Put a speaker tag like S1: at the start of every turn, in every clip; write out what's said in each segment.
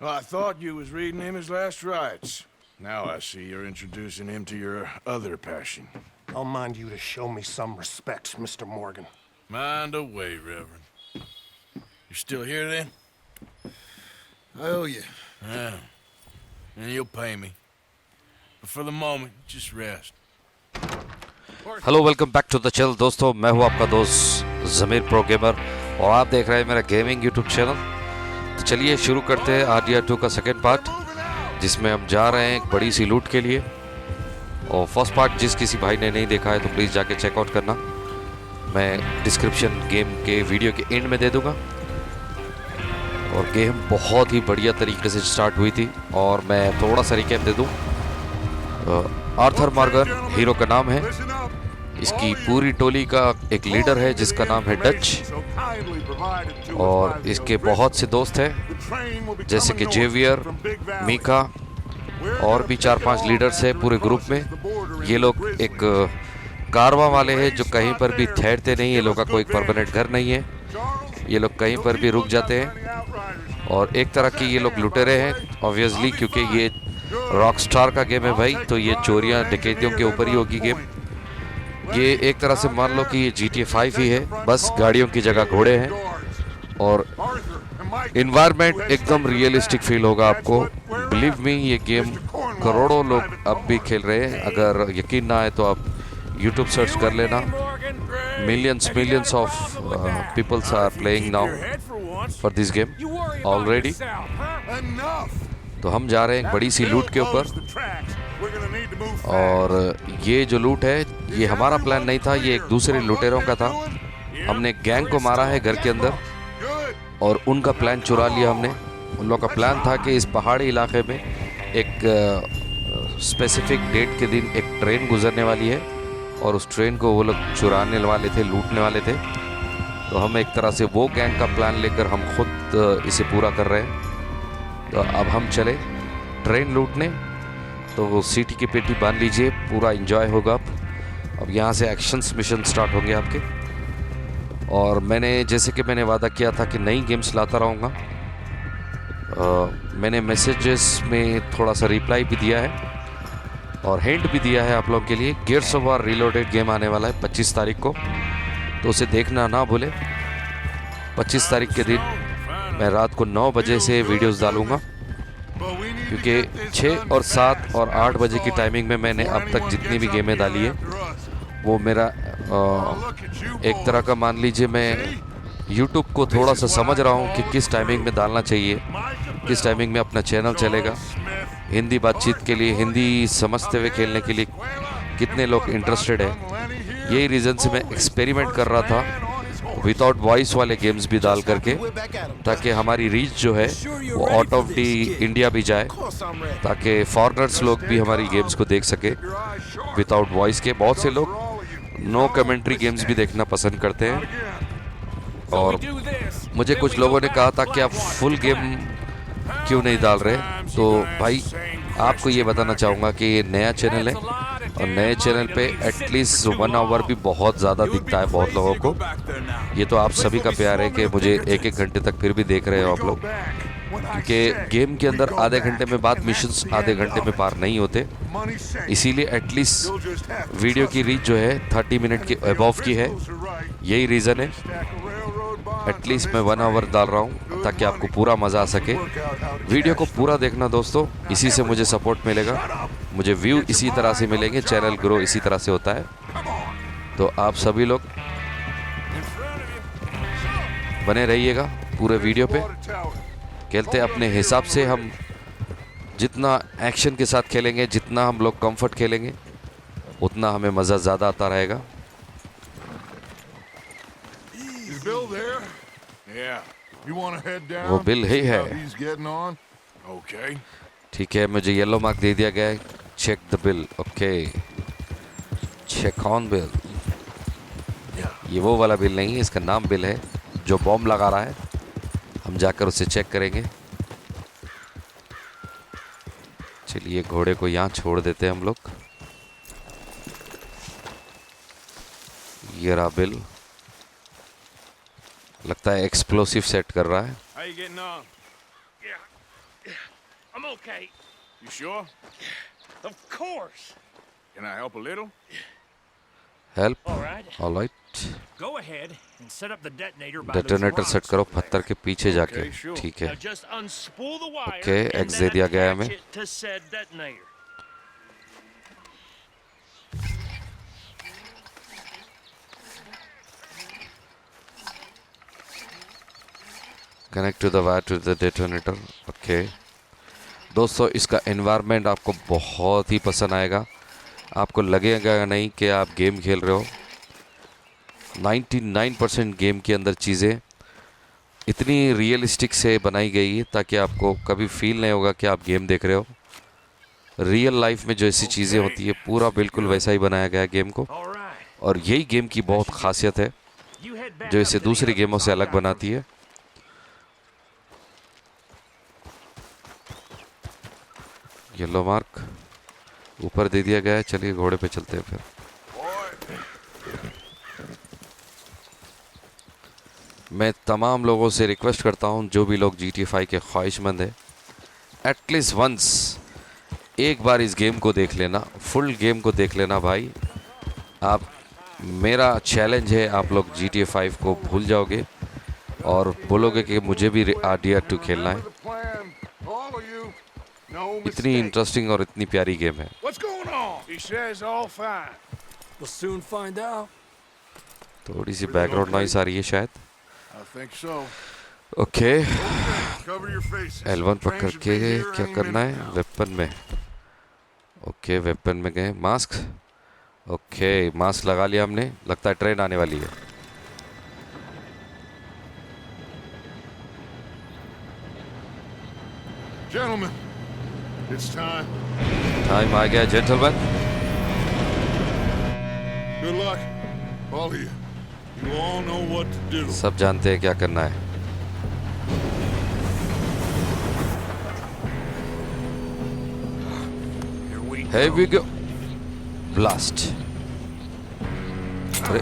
S1: Well, I thought you was reading him his last rites. Now I see you're introducing him to your other passion.
S2: I'll mind you to show me some respect, Mr. Morgan.
S1: Mind away, Reverend. You still here, then?
S3: I owe you.
S1: Yeah. And you'll pay me. But for the moment, just rest.
S4: Hello welcome back to the channel दोस्तों, मैं हूं आपका दोस्त ज़मीर pro gamer और आप देख रहे हैं मेरा गेमिंग यूट्यूब चैनल। तो चलिए शुरू करते हैं RDR 2 का सेकंड पार्ट, जिसमें हम जा रहे हैं एक बड़ी सी लूट के लिए। और फर्स्ट पार्ट जिस किसी भाई ने नहीं देखा है तो प्लीज़ जाके चेकआउट करना, मैं डिस्क्रिप्शन गेम के वीडियो के एंड में दे दूँगा। और गेम बहुत ही बढ़िया तरीके से स्टार्ट हुई थी और मैं थोड़ा सा रिकैप दे दूँ। आर्थर मॉर्गन हीरो का नाम है। इसकी पूरी टोली का एक लीडर है जिसका नाम है डच, और इसके बहुत से दोस्त हैं जैसे कि जेवियर, मीका और भी 4-5 लीडर्स हैं पूरे ग्रुप में। ये लोग एक कारवां वाले हैं जो कहीं पर भी ठहरते नहीं, ये लोग का कोई परमानेंट घर नहीं है, ये लोग कहीं पर भी रुक जाते हैं। और एक तरह की ये लोग लुटेरे हैं ऑब्वियसली, क्योंकि ये रॉकस्टार का गेम है भाई, तो ये चोरियां डकैतियों के ऊपर ही होगी गेम। ये एक तरह से मान लो कि ये GTA 5 ही है, बस गाड़ियों की जगह घोड़े हैं। और इन्वायरमेंट एकदम रियलिस्टिक फील होगा आपको। बिलीव मी, ये गेम करोड़ों लोग अब भी खेल रहे हैं। अगर यकीन ना आए तो आप यूट्यूब सर्च कर लेना। Millions of peoples are playing now for this game already. तो हम जा रहे हैं एक बड़ी सी लूट के ऊपर। और ये जो लूट है ये हमारा प्लान नहीं था, ये एक दूसरे लुटेरों का था। हमने एक गैंग को मारा है घर के अंदर और उनका प्लान चुरा लिया हमने। उन लोगों का प्लान था कि इस पहाड़ी इलाके में एक स्पेसिफिक डेट के दिन एक ट्रेन गुजरने वाली है और उस ट्रेन को वो लोग चुराने वाले थे, लूटने वाले थे। तो हम एक तरह से वो गैंग का प्लान लेकर हम खुद इसे पूरा कर रहे हैं। तो अब हम चले ट्रेन लूटने, तो वो सीटी की पेटी बांध लीजिए, पूरा एंजॉय होगा। अब यहाँ से एक्शंस मिशन स्टार्ट होंगे आपके। और जैसे कि मैंने वादा किया था कि नई गेम्स लाता रहूँगा। मैंने मैसेजेस में थोड़ा सा रिप्लाई भी दिया है और हिंट भी दिया है आप लोगों के लिए। Gears of war reloaded game आने वाला है 25 तारीख को, तो उसे देखना ना भूले। 25 तारीख के दिन मैं रात को 9 बजे से वीडियोस डालूंगा, क्योंकि 6 और 7 और 8 बजे की टाइमिंग में मैंने अब तक जितनी भी गेमें डाली है वो मेरा एक तरह का मान लीजिए मैं YouTube को थोड़ा सा समझ रहा हूँ कि किस टाइमिंग में डालना चाहिए, किस टाइमिंग में अपना चैनल चलेगा। हिंदी बातचीत के लिए, हिंदी समझते हुए खेलने के लिए कितने लोग इंटरेस्टेड है, यही रीज़न से मैं एक्सपेरिमेंट कर रहा था विदाउट वॉइस वाले गेम्स भी डाल करके, ताकि हमारी रीच जो है वो आउट ऑफ दी इंडिया भी जाए, ताकि फॉरेनर्स लोग भी हमारी गेम्स को देख सके विदाउट वॉइस के। बहुत से लोग नो कमेंट्री गेम्स भी देखना पसंद करते हैं। और मुझे कुछ लोगों ने कहा था कि आप फुल गेम क्यों नहीं डाल रहे। तो भाई आपको ये बताना चाहूँगा कि ये नया चैनल है और नए चैनल पे एटलीस्ट 1 आवर भी बहुत ज़्यादा दिखता है बहुत लोगों को। ये तो आप सभी का प्यार है कि मुझे 1-1 घंटे तक फिर भी देख रहे हो आप लोग, क्योंकि गेम के अंदर आधे घंटे में बाद मिशंस आधे घंटे में पार नहीं होते। इसीलिए एटलीस्ट वीडियो की रीच जो है 30 मिनट के अबव की है, यही रीज़न है। एटलीस्ट मैं 1 आवर डाल रहा हूँ ताकि आपको पूरा मज़ा आ सके। वीडियो को पूरा देखना दोस्तों, इसी से मुझे सपोर्ट मिलेगा, मुझे व्यू इसी तरह से मिलेंगे, चैनल ग्रो इसी तरह से होता है। तो आप सभी लोग बने रहिएगा पूरे वीडियो पे। खेलते अपने हिसाब से, हम जितना एक्शन के साथ खेलेंगे, जितना हम लोग कंफर्ट खेलेंगे, उतना हमें मज़ा ज़्यादा आता रहेगा। वो बिल ही है। ठीक है, मुझे येलो मार्क दे दिया गया है। Check the bill. Okay, check on bill. ये वो वाला बिल नहीं है, इसका नाम बिल है जो बॉम्ब लगा रहा है। हम जाकर उसे चेक करेंगे। चलिए घोड़े को यहाँ छोड़ देते हैं हम लोग। ये रहा बिल। लगता है एक्सप्लोसिव सेट कर रहा है।
S5: I'm okay.
S1: You sure?
S5: Of course.
S1: Can I help a little?
S4: Help
S5: All right.
S4: Alright
S5: Go ahead and set up the detonator by those
S4: detonator set
S5: rocks
S4: करो
S5: over there.
S4: पत्थर के पीछे जाके
S1: Okay, sure.
S4: ठीक
S5: Now
S4: है
S5: just unspool the wire
S4: Okay,
S5: and
S4: X
S5: then
S4: दे दिया गया है
S5: attach
S4: हमें।
S5: it to said detonator.
S4: Connect to the wire to the detonator okay दोस्तों इसका एनवायरनमेंट आपको बहुत ही पसंद आएगा आपको लगेगा नहीं कि आप गेम खेल रहे हो 99% गेम के अंदर चीज़ें इतनी रियलिस्टिक से बनाई गई है ताकि आपको कभी फील नहीं होगा कि आप गेम देख रहे हो रियल लाइफ में जो ऐसी चीज़ें होती है पूरा बिल्कुल वैसा ही बनाया गया है गेम को
S5: All right.
S4: और यही गेम की बहुत खासियत है
S5: You head back
S4: जो
S5: up
S4: इसे
S5: to the
S4: दूसरी
S5: other
S4: गेमों से अलग
S5: side
S4: बनाती है येलो मार्क ऊपर दे दिया गया है चलिए घोड़े पे चलते हैं फिर मैं तमाम लोगों से रिक्वेस्ट करता हूं जो भी लोग GTA 5 के ख्वाहिशमंद हैं एटलीस्ट वंस एक बार इस गेम को देख लेना फुल गेम को देख लेना भाई आप मेरा चैलेंज है आप लोग GTA 5 को भूल जाओगे और बोलोगे कि मुझे भी RDR2 खेलना है
S1: The plan, all of you. No
S4: इतनी
S1: mistake.
S4: इंटरेस्टिंग और इतनी प्यारी गेम है
S1: What's going on? He says all fine.
S6: We'll soon find out.
S4: थोड़ी सी बैकग्राउंड नॉइस आ रही है शायद
S1: I think so.
S4: Okay
S1: Cover your faces.
S4: L1
S1: Train
S4: पकड़
S1: should
S4: के
S1: be here
S4: क्या
S1: any
S4: करना
S1: minute
S4: है
S1: now.
S4: वेपन में ओके वेपन में गए मास्क ओके मास्क लगा लिया हमने लगता है ट्रेन आने वाली है
S1: Gentlemen, it's time.
S4: टाइम आ गया gentleman
S1: Good luck, all of you. You all know what to do.
S4: सब जानते हैं क्या करना है
S5: Here we
S4: Here we go blast अरे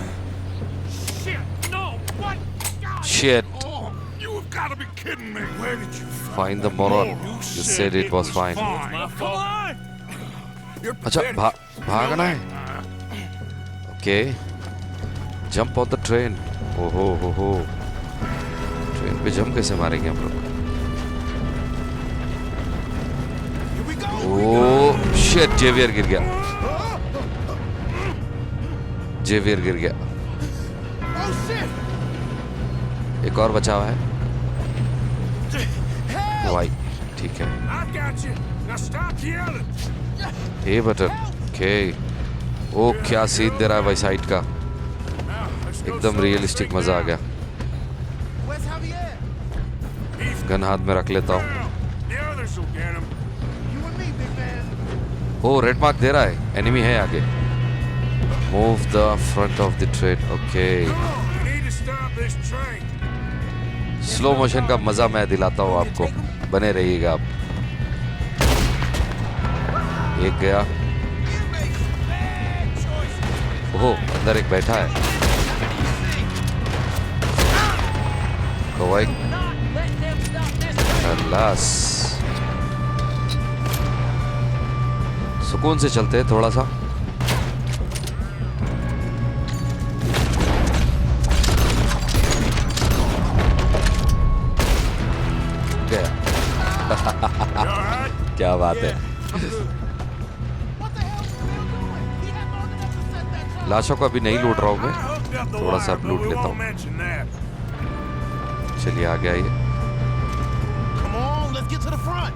S5: Shit! No! What? God!
S4: shit
S1: Oh, you have got to be kidding me. Where did you
S4: find the moron you said it was fine
S5: Come on!
S4: अच्छा भागना है okay jump on the train ओहो हो train पे jump कैसे मारेंगे हम लोग ओ शिट जेवियर गिर गया जेवियर गिर गया एक और बचा हुआ है भाई ठीक है
S1: I got you. Now stop yelling.
S4: ए बटन ओके ओ क्या सीन दे रहा है भाई साइड का
S1: Now, let's go
S4: एकदम
S1: somewhere
S4: रियलिस्टिक
S1: straight
S4: मजा आ गया
S6: Where's Javier?
S4: गन हाथ में रख लेता हूँ
S1: down. The others will get him.
S6: You and me, big man.
S4: ओ रेड मार्क दे रहा है एनिमी है आगे move the front of the train okay
S1: We need to stop this train.
S4: Slow motion का मजा मैं दिलाता हूँ आपको बने रहिएगा आप एक गया ओहो अंदर एक बैठा है कवाई खलास सुकून से चलते हैं थोड़ा सा गया
S1: You all right?
S4: क्या बात है
S6: What the hell is he doing? He had long enough to set that trap.
S4: लाशों को अभी नहीं लूट रहा हूँ
S1: I
S4: मैं
S1: hooked up the
S4: थोड़ा सा
S1: wire, but
S4: लूट
S1: we
S4: लेता
S1: won't
S4: हूँ
S1: mention that.
S4: चलिए आ गया ये
S6: Come on, let's get to the front.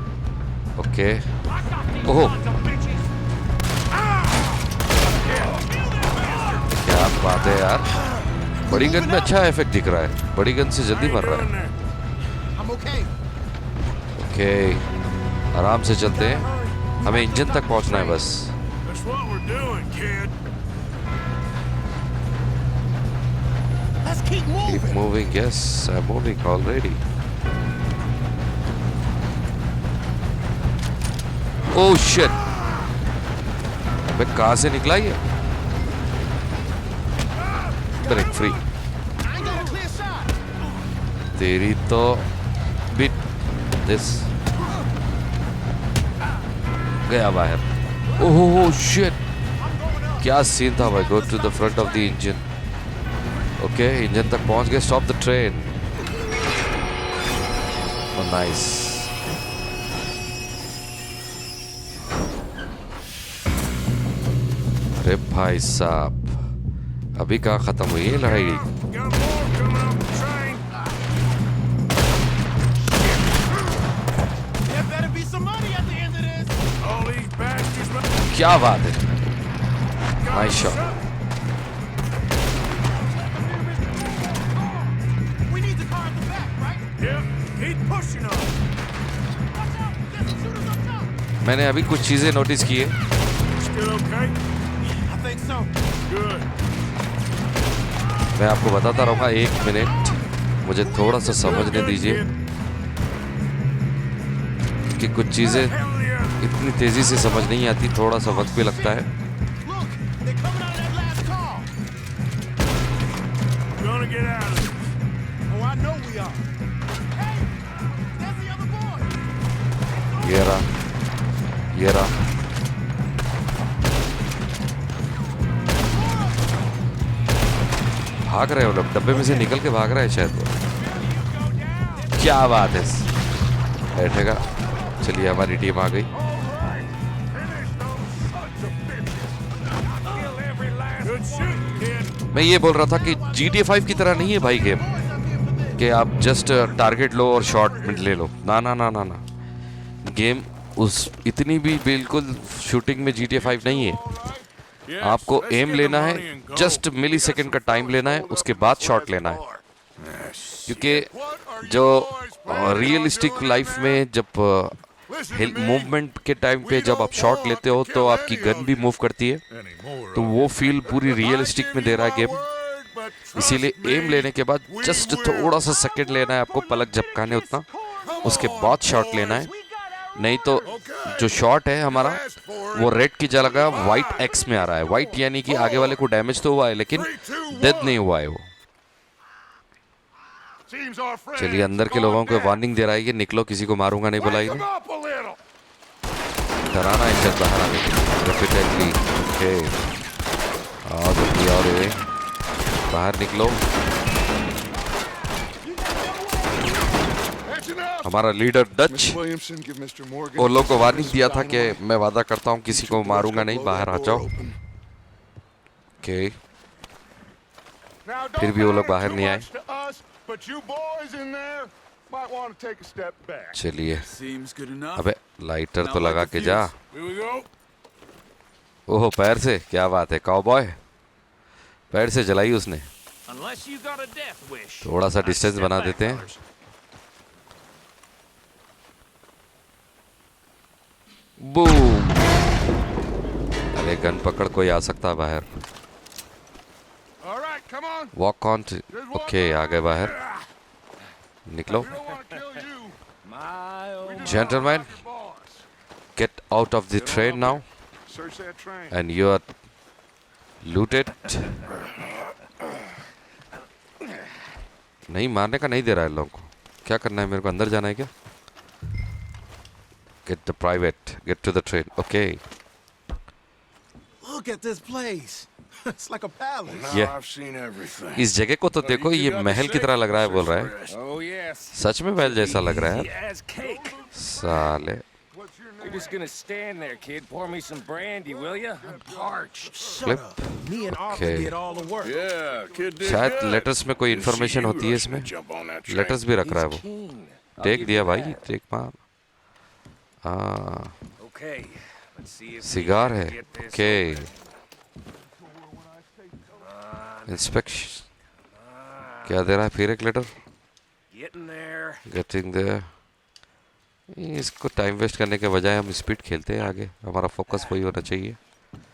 S4: Okay
S5: I got these
S4: Oh.
S5: sons of bitches!
S4: क्या बात है यार बड़ी गन में अच्छा इफेक्ट दिख रहा है बड़ी गन से जल्दी मर रहा
S1: Doing
S4: है
S1: there.
S6: I'm okay.
S4: ओके आराम से चलते हैं हमें इंजन तक पहुंचना है बस
S1: That's what we're doing, kid.
S6: Let's keep moving.
S4: Keep moving yes I am moving already oh shit अबे कहां से निकला ये break free
S6: I ain't got a clear shot.
S4: तेरी तो बिट दिस गया बाहर। ओहो शिट, क्या सीन था भाई। Go to the front of the engine. Okay, engine तक पहुंच गए। Stop the train. नाइस। अरे भाई साहब, अभी कहाँ खत्म हुई है लड़ाई?
S1: Got more coming up the train.
S6: There better be some money at the end of this.
S1: All these bastards.
S4: क्या बात है, nice shot.
S6: We need the car at the back, right?
S1: Yeah, keep pushing on.
S6: Watch out! There's some shooters up top.
S4: मैंने अभी कुछ चीज़ें notice की है।
S1: Still okay?
S6: I think so.
S1: Good.
S4: मैं आपको बताता रहूँगा, 1 मिनट मुझे थोड़ा सा समझने दीजिए कि कुछ चीज़ें
S1: Hell yeah.
S4: इतनी तेज़ी से समझ नहीं आती, थोड़ा सा वक्त भी लगता है।
S6: Look, they're coming out of that last car.
S1: Gonna get out of this.
S6: Oh, I know we are. Hey, there's the other boy.
S4: ये रहा, ये रहा। भाग रहे हो लोग, डब्बे में से निकल के भाग रहे हैं शायद वो। क्या बात है, बैठेगा। चलिए, हमारी टीम आ गई।
S1: Good shooting, kid.
S4: मैं ये बोल रहा था कि GTA 5 की तरह नहीं है भाई गेम, कि आप जस्ट टारगेट लो और शॉट ले लो। ना ना ना ना ना, गेम उस इतनी भी बिल्कुल शूटिंग में GTA 5 नहीं है।
S1: Yes,
S4: आपको
S1: let's
S4: एम
S1: get the
S4: लेना है,
S1: money and go.
S4: Just millisecond का टाइम लेना है, उसके बाद शॉट लेना है।
S1: Yes.
S4: क्योंकि जो रियलिस्टिक लाइफ में जब मूवमेंट के टाइम पे जब आप शॉट लेते हो तो आपकी गन भी मूव करती है, तो वो फील पूरी रियलिस्टिक में दे रहा है गेम। इसीलिए एम लेने के बाद जस्ट थोड़ा सा सेकंड लेना है आपको, पलक झपकाने उतना, उसके बाद शॉट लेना है। नहीं तो जो शॉट है हमारा वो रेड की जगह वाइट एक्स में आ रहा है। वाइट यानी कि आगे वाले को डैमेज तो हुआ है लेकिन डेथ नहीं हुआ है वो। चलिए, अंदर के लोगों को वार्निंग दे रहा है कि निकलो, किसी को मारूंगा नहीं, बोला ही नहीं। डराना है शायद बाहर आने के रेपिटेडली। ओके, आओ जल्दी आओ रे, बाहर निकलो। हमारा लीडर डच वो लोग को वार्निंग दिया था कि मैं वादा करता हूँ किसी को मारूंगा नहीं, बाहर आ जाओ। ओके, फिर भी वो लोग बाहर नहीं आए। चलिए, अबे लाइटर तो लगा के जा।
S1: Here we go.
S4: ओहो, पैर से, क्या बात है काउबॉय, पैर से जलाई उसने।
S5: Unless you got a death wish.
S4: थोड़ा सा डिस्टेंस बना देते हैं। बूम। अरे गन पकड़, कोई आ सकता है बाहर।
S1: All right, come on.
S4: Walk on. Okay, आ गए बाहर, निकलो।
S1: Don't want to kill you.
S5: My oh
S4: Gentlemen,
S1: Boss.
S4: get out of the train now
S1: Search that train.
S4: and you are looted. नहीं, मारने का नहीं दे रहा है लोगों को। क्या करना है मेरे को, अंदर जाना है क्या? Get the private, get to the train. Okay.
S6: Look at this place. It's like a palace.
S1: Now
S4: Yeah.
S1: I've seen everything.
S4: इस जगह को तो देखो, ये महल की तरह लग रहा है, बोल रहा है।
S5: Oh yes.
S4: सच में महल जैसा लग रहा है
S5: Easy
S4: यार।
S5: as cake.
S4: साले,
S5: You're just gonna stand there, kid. Pour me some brandy, will ya? I'm parched.
S4: Flip.
S6: Me and Arthur
S4: Okay.
S6: did all the work.
S1: Yeah, kid did
S4: शायद
S1: good.
S4: Letters में कोई
S1: Good to see
S4: information
S1: you
S4: होती है
S1: rushing to
S4: इसमें।
S1: jump on that train.
S4: Letters भी रख रहा है
S5: He's
S4: वो।
S5: keen. I'll
S4: टेक
S5: give
S4: दिया
S5: you
S4: भाई,
S5: that.
S4: टेक मार। हाँ,
S5: Okay. Let's see if we
S4: cigar
S5: can
S4: है।
S5: get this
S4: okay,
S5: open.
S4: Inspection क्या दे रहा है फिर एक letter.
S5: Getting there.
S4: Getting there. इसको टाइम वेस्ट करने के बजाय हम स्पीड खेलते हैं आगे, हमारा फोकस वही होना चाहिए।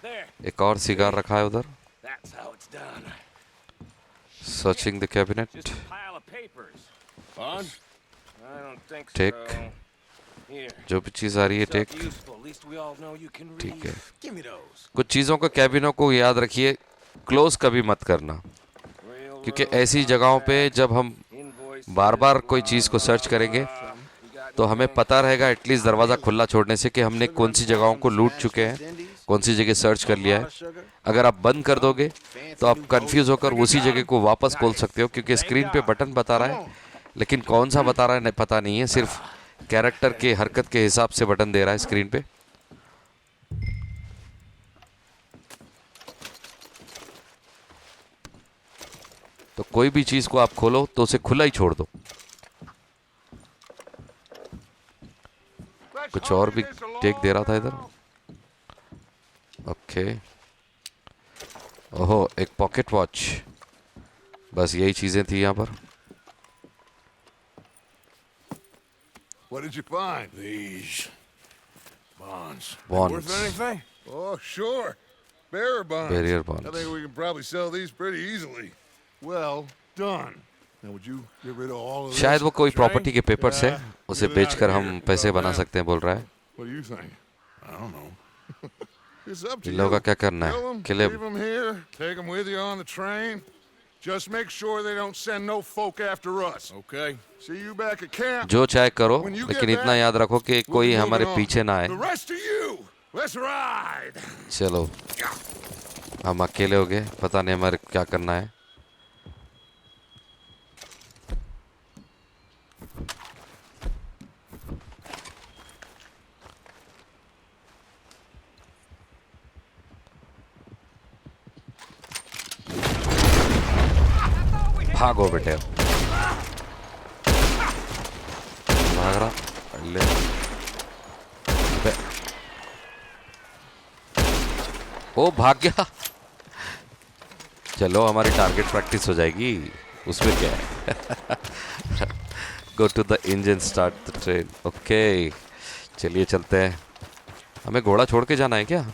S5: There.
S4: एक और सिगार रखा है उधर।
S5: That's how it's done.
S4: Searching the cabinet.
S5: Just a pile of papers.
S1: Fun?
S5: I don't think
S4: Take.
S5: so. Here.
S4: जो भी चीज़ आ रही है take.
S5: Stuff useful. At least we all know you can read.
S4: ठीक है,
S6: Give me those.
S4: कुछ चीज़ों को, कैबिनों को याद रखिए, क्लोज कभी मत करना, क्योंकि ऐसी जगहों पे जब हम
S5: Invoice.
S4: बार बार कोई चीज़ को सर्च करेंगे तो हमें पता रहेगा एटलीस्ट दरवाज़ा खुला छोड़ने से कि हमने कौन सी जगहों को लूट चुके हैं, कौन सी जगह सर्च कर लिया है। अगर आप बंद कर दोगे तो आप कंफ्यूज होकर उसी जगह को वापस खोल सकते हो, क्योंकि स्क्रीन पे बटन बता रहा है लेकिन कौन सा बता रहा है पता नहीं है, सिर्फ कैरेक्टर के हरकत के हिसाब से बटन दे रहा है स्क्रीन पे। तो कोई भी चीज को आप खोलो तो उसे खुला ही छोड़ दो। कुछ और भी टेक दे रहा था इधर। ओके, ओहो एक पॉकेट वॉच, बस यही चीजें थी यहाँ पर।
S1: What did you find? These bonds.
S4: Bonds.
S1: Worth anything?
S7: Oh, sure. Bearer bonds.
S4: Barrier
S7: I
S4: bonds.
S7: think we can probably sell these pretty easily.
S1: Well done. Now would you get rid of all of this?
S4: शायद वो कोई
S1: Train?
S4: Property के papers है, उसे
S7: get it out
S4: बेचकर
S7: of
S4: हम
S7: here.
S4: पैसे
S7: Well,
S4: बना
S7: now.
S4: सकते हैं बोल रहा है।
S7: What do you think?
S1: I don't know.
S7: It's up to
S4: in
S7: you.
S4: लोगों का क्या करना
S7: Kill
S4: है?
S7: 'em,
S4: किले
S7: leave 'em here, take 'em with you on the train. Just make sure they don't send no folk after us.
S1: Okay.
S7: See you back at camp.
S4: जो चाहे करो,
S7: When you
S4: लेकिन
S7: get
S4: इतना
S7: back,
S4: याद रखो कि
S7: We'll
S4: कोई
S7: be moving
S4: हमारे
S7: on.
S4: पीछे ना आए।
S7: The rest of you, let's ride.
S4: चलो, हम अकेले हो गए, पता नहीं हमारे क्या करना है। भागो बेटे, भाग रहा ले बे। ओ भाग गया। चलो हमारी टारगेट प्रैक्टिस हो जाएगी, उसमें क्या है। Go to the engine, start the train. Okay चलिए चलते हैं। हमें घोड़ा छोड़ के जाना है क्या?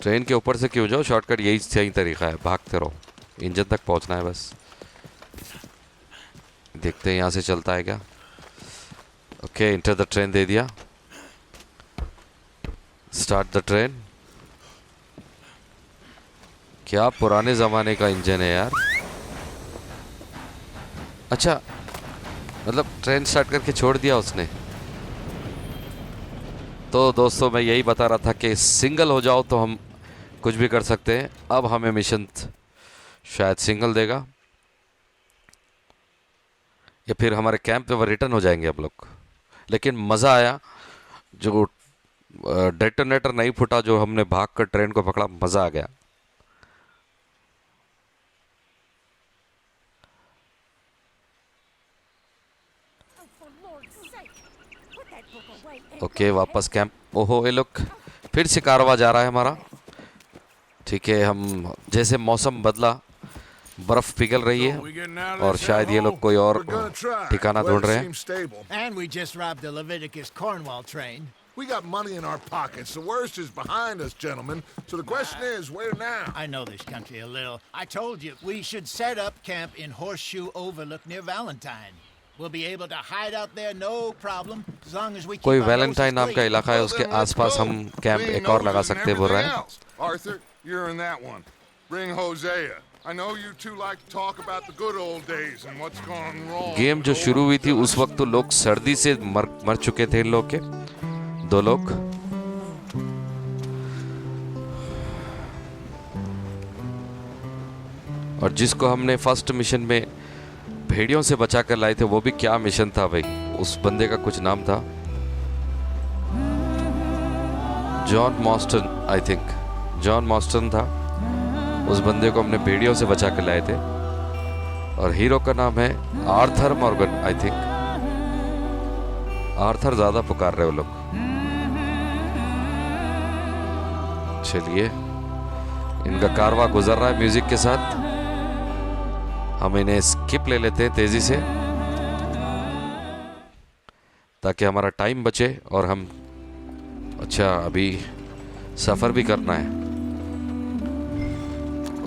S4: ट्रेन के ऊपर से क्यों जाओ, शॉर्टकट यही सही तरीका है, भागते रहो, इंजन तक पहुंचना है बस। देखते हैं यहाँ से चलता है क्या। ओके इंटर द ट्रेन दे दिया, स्टार्ट द ट्रेन। क्या पुराने ज़माने का इंजन है यार। अच्छा मतलब ट्रेन स्टार्ट करके छोड़ दिया उसने। तो दोस्तों मैं यही बता रहा था कि सिंगल हो जाओ तो हम कुछ भी कर सकते हैं। अब हमें मिशन शायद सिंगल देगा या फिर हमारे कैंप पे रिटर्न हो जाएंगे अब लोग। लेकिन मज़ा आया, जो डेटोनेटर नहीं फूटा, जो हमने भाग कर ट्रेन को पकड़ा, मज़ा आ गया। ओके वापस कैंप। ओहो ये लोग फिर से कारवा जा रहा है हमारा। ठीक है, हम जैसे मौसम बदला, बर्फ पिघल रही है और शायद ये लोग कोई और
S7: We're gonna try.
S4: ठिकाना ढूंढ
S7: Weather
S4: रहे हैं।
S7: seems stable.
S6: And we just robbed the Leviticus Cornwall train.
S7: We got money in our pockets. The worst is behind us, gentlemen. So the question is, where now?
S6: I know this country a little. I told you we should set up camp in Horseshoe Overlook near Valentine. We'll be able to hide out there, no problem, as long as we keep
S4: कोई
S6: our
S4: Valentine
S6: noses
S4: नाम का
S6: clean.
S4: इलाका है,
S7: Well,
S4: उसके
S7: then let's
S4: आसपास
S7: go.
S4: हम camp
S7: Clean
S4: एक और लगा
S7: noses and
S4: सकते हैं बोल रहा है।
S7: everything else. Arthur, you're in that one. Bring Hosea. I know you two like to talk about the good old days and what's gone wrong.
S4: Game जो शुरू हुई थी उस वक्त तो लोग सर्दी से मर चुके थे इन लोग के, दो लोग। और जिसको हमने फर्स्ट मिशन में भेड़ियों से बचा कर लाए थे, वो भी क्या मिशन था भाई। उस बंदे का कुछ नाम था, जॉन मॉस्टन, आई थिंक जॉन मॉस्टन था। उस बंदे को हमने भेड़ियों से बचा कर लाए थे। और हीरो का नाम है Arthur Morgan, I think. Arthur ज्यादा पुकार रहे हो लोग। चलिए इनका कारवां गुजर रहा है म्यूजिक के साथ, हम इन्हें स्किप ले लेते हैं तेजी से ताकि हमारा टाइम बचे और हम, अच्छा अभी सफर भी करना है।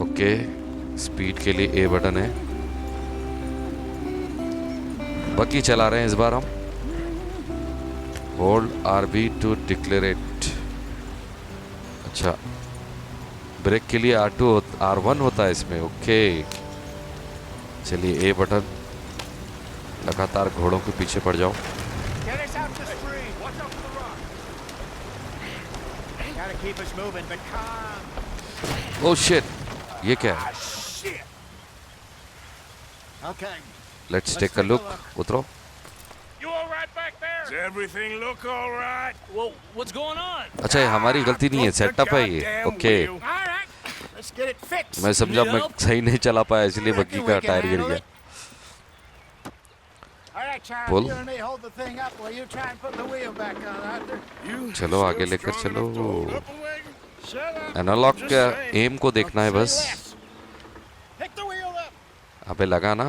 S4: ओके स्पीड के लिए ए बटन है, बग्गी चला रहे हैं इस बार हम। Hold RB to declare it. अच्छा ब्रेक के लिए R2 R1 होता है इसमें। ओके चलिए A बटन, लगातार घोड़ों के पीछे पड़ जाओ।
S6: Get us out the street. Watch out for the rock. Gotta keep us moving, but calm.
S4: Oh shit, ये क्या है?
S6: Shit. Okay.
S4: Let's take a look. उतरो।
S5: You all right back there?
S1: Does everything look all right?
S5: Well, what's going on?
S4: अच्छा ये हमारी गलती नहीं है, सेटअप है ये। Okay
S6: All right. Let's get it fixed.
S4: मैं समझा मैं सही नहीं चला पाया इसलिए बग्गी का टायर गिर गया।
S6: All right, Charles.
S4: Pull.
S6: You and me hold the thing up while you try and put the wheel back on, Arthur.
S1: You
S4: चलो आगे
S1: still
S4: लेकर
S1: strong
S4: चलो।
S1: enough to hold up a wagon?
S6: Shut up.
S4: Analog
S1: Just
S4: का
S1: saying.
S4: M को देखना है बस।
S6: Say less. Pick the wheel up.
S4: अबे लगा ना।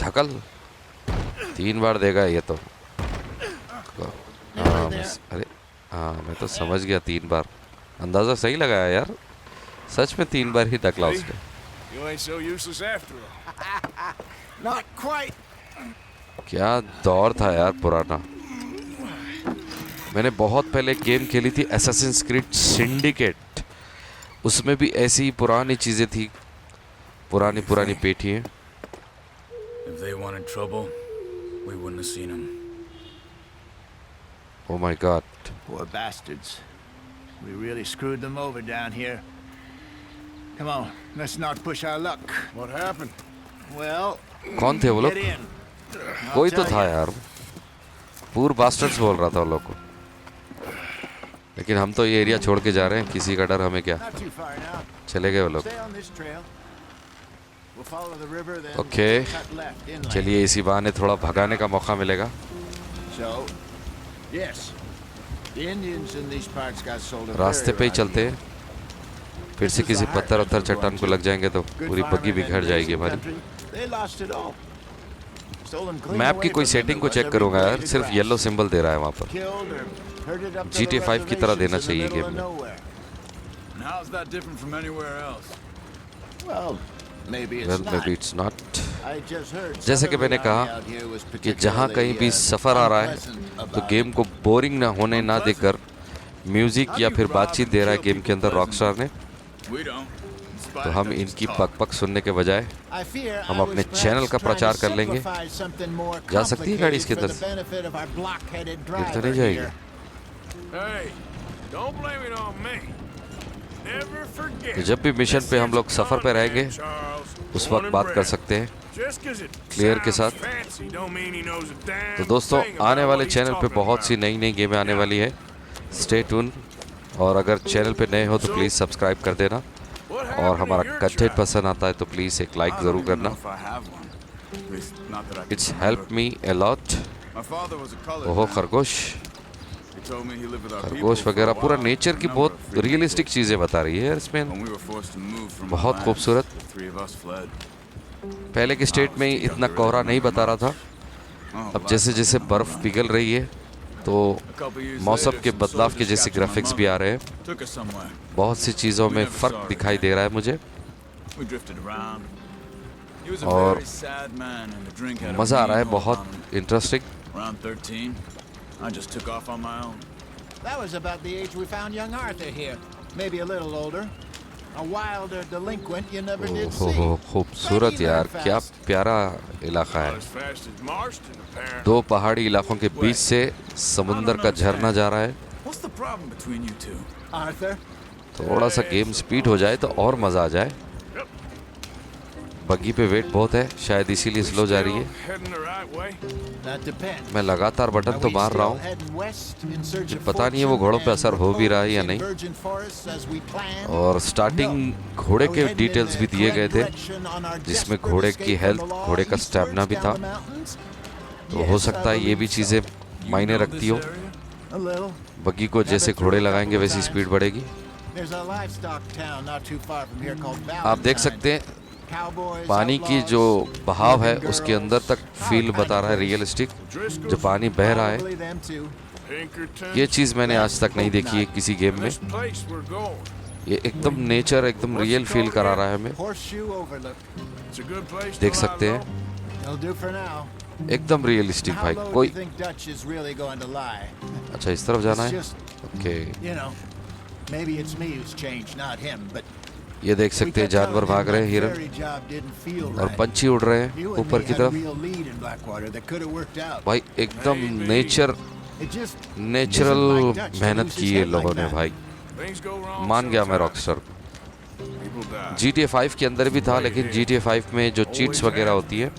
S4: धकल 3 बार देगा ये तो। हाँ अरे हाँ मैं तो समझ गया 3 बार। अंदाजा सही लगाया यार, सच में 3 बार ही धकला उसने।
S1: You ain't so useless after all.
S6: Not quite.
S4: क्या दौर था यार पुराना। मैंने बहुत पहले गेम खेली थी एसेसिन्स क्रीड सिंडिकेट, उसमें भी ऐसी ही पुरानी चीजें थी, पुरानी पुरानी पेटियां।
S8: If they wanted trouble, we wouldn't have seen them.
S4: Oh my God.
S6: Poor bastards. We really screwed them over down here. Come on, let's not push our luck.
S1: What happened?
S6: Well,
S4: कौन थे वो लोग?
S6: get in.
S4: कोई तो था यार, पूर bastards बोल रहा था वो लोग को। लेकिन हम तो ये एरिया छोड़ के जा रहे हैं, किसी का डर हमें क्या।
S6: Not too far now.
S4: चले गए वो लोग।
S6: Stay on this trail. We'll follow the river, then
S4: okay
S6: cut left inland.
S4: चलिए इसी बहाने थोड़ा भगाने का मौका मिलेगा।
S6: So, yes, the Indians in these parts got sold a
S4: रास्ते पे ही चलते हैं, फिर से किसी पत्थर वत्थर चट्टान को लग जाएंगे तो पूरी बग्गी बिखर जाएगी हमारी।
S6: They lost it all. Stolen clean
S4: map की
S6: away
S4: कोई
S6: from them
S4: सेटिंग को
S6: was
S4: चेक
S6: every
S4: करूंगा यार,
S6: blade of
S4: सिर्फ
S6: grass.
S4: येलो सिंबल दे रहा है वहाँ पर।
S6: Killed or herded up to
S4: GTA
S6: the
S4: 5 की तरह देना
S6: reservations in
S4: चाहिए
S6: the
S4: गेम
S6: middle
S4: में।
S6: of nowhere.
S8: And how's that different from anywhere else?
S6: Well, maybe it's
S4: Well,
S6: not.
S4: maybe it's not.
S6: I just heard
S4: जैसे कि
S6: some of
S4: मैंने
S6: the
S4: कहा
S6: army out here was
S4: कि जहाँ कहीं भी
S6: particularly,
S4: सफ़र आ रहा है
S6: unpleasant
S4: तो
S6: about
S4: गेम को बोरिंग ना होने ना देकर म्यूजिक या फिर बातचीत दे रहा है गेम के अंदर रॉकस्टार ने।
S8: We don't.
S4: तो हम इनकी पक सुनने के बजाय
S6: I fear
S4: हम
S6: I
S4: अपने
S6: was
S4: चैनल का
S6: perhaps
S4: प्रचार
S6: trying
S4: कर
S6: to
S4: लेंगे।
S6: simplify something more
S4: जा सकती है गाड़ी इसके
S6: complicated
S4: अंदर
S6: for the benefit of our block-headed
S4: गिर तो
S6: driver
S4: नहीं जाएगी।
S6: here.
S1: Hey, don't blame it on me. Never forget.
S4: तो जब भी मिशन पे हम लोग सफ़र पे रहेंगे
S1: Charles,
S4: उस
S1: born
S4: वक्त
S1: and
S4: बात कर
S1: bred.
S4: सकते हैं।
S1: Just 'cause it
S4: Clear के
S1: sounds
S4: साथ।
S1: fancy don't mean he knows a damn
S4: तो दोस्तों
S1: thing
S4: आने
S1: about
S4: वाले
S1: what he's
S4: चैनल पे
S1: talking
S4: बहुत
S1: about.
S4: सी नई नई गेमें आने वाली है, स्टे ट्यून। और अगर चैनल पे नए हो तो प्लीज़ सब्सक्राइब कर देना,
S1: What
S4: और
S1: happened to
S4: हमारा
S1: your
S4: कंटेंट
S1: child?
S4: पसंद आता है तो प्लीज़ एक लाइक ज़रूर करना।
S8: If I have one. At least not that I can
S4: it's
S8: remember.
S4: Help me a lot.
S8: My father was a colored
S4: ओहो
S8: man.
S4: खरगोश,
S8: He told me he lived with our people
S4: खरगोश
S8: for a
S4: वगैरह पूरा
S8: while,
S4: nature की
S8: a
S4: बहुत
S8: number of freedom
S4: realistic
S8: days.
S4: चीज़ें बता रही है यार इसमें।
S8: When we were forced to move from our
S4: बहुत
S8: lands,
S4: खूबसूरत।
S8: the 3 of us fled.
S4: पहले के स्टेट में इतना कोहरा नहीं बता रहा था,
S8: Oh,
S4: अब जैसे जैसे बर्फ़ पिघल रही है तो
S8: a couple years
S4: मौसम
S8: later,
S4: के
S8: some
S4: बदलाव के
S8: soldiers
S4: जैसे
S8: captured my
S4: ग्राफिक्स भी
S8: mother.
S4: आ रहे हैं।
S8: Took us somewhere.
S4: बहुत सी चीज़ों में फ़र्क दिखाई दे रहा है मुझे,
S8: We drifted around. He was a
S4: और
S8: very sad man and the drink had a
S4: मज़ा आ रहा है,
S8: mean hold
S4: बहुत
S8: on him.
S4: Interesting.
S8: Around 13, I just took off on my own.
S6: That was about the age we found young Arthur here. Maybe a little older. A wilder delinquent you never did
S4: ओहो
S6: see.
S4: खूबसूरत यार, क्या प्यारा इलाका है।
S1: Not as fast as Marston, apparently.
S4: 2 पहाड़ी इलाकों के बीच से समुंदर का झरना जा रहा है।
S8: What's the problem between you two?
S6: Arthur,
S4: थोड़ा सा गेम स्पीड हो जाए तो और मज़ा आ जाए। बग्गी पे वेट बहुत है, शायद इसीलिए स्लो जा रही है।
S1: Still heading the right way?
S6: that depends.
S4: मैं लगातार बटन तो मार रहा हूँ, पता नहीं है वो घोड़ों पे असर हो भी रहा है या नहीं। और स्टार्टिंग घोड़े के डिटेल्स भी दिए गए थे, जिसमें घोड़े की हेल्थ, घोड़े का स्टैमिना भी था। तो हो सकता है ये भी चीज़ें मायने रखती हो। बग्गी को जैसे घोड़े लगाएंगे वैसी स्पीड बढ़ेगी। आप देख सकते हैं पानी की जो बहाव है उसके अंदर तक फील बता रहा है, रियलिस्टिक जो पानी बह रहा है।
S1: Pinkerton.
S4: ये चीज़ मैंने आज तक नहीं देखी है किसी गेम में।
S1: This place we're going.
S4: ये एकदम नेचर, एकदम रियल फील करा रहा है हमें।
S6: Horseshoe Overlook.
S1: It's a good place to
S4: देख
S1: lie
S4: सकते हैं
S1: low.
S6: It'll do for now.
S4: एकदम रियलिस्टिक
S6: How
S4: भाई
S6: low do
S4: कोई
S6: you think Dutch is really going to lie?
S4: अच्छा इस तरफ जाना
S6: It's
S4: है
S6: just,
S4: okay
S6: you know, maybe it's me who's changed, not him, but
S4: ये देख
S6: we
S4: सकते हैं
S6: kept telling
S4: जानवर
S6: him
S4: भाग रहे
S6: that
S4: हैं हिरन
S6: ferry job didn't feel
S4: और
S6: right.
S4: पंछी उड़ रहे हैं
S6: You and
S4: ऊपर
S6: me
S4: की
S6: had a
S4: तरफ
S6: real lead in Blackwater that could have worked out.
S4: भाई एकदम nature
S6: It just
S4: natural
S6: isn't like Dutch to
S4: मेहनत
S6: lose his
S4: की है
S6: head
S4: लोगों
S6: like
S4: ने
S6: that.
S4: भाई
S1: Things go wrong
S4: मान गया मैं
S1: sometimes.
S4: Rockstar
S1: People die.
S4: GTA 5 के अंदर भी था लेकिन GTA 5 में जो चीट्स वगैरह होती है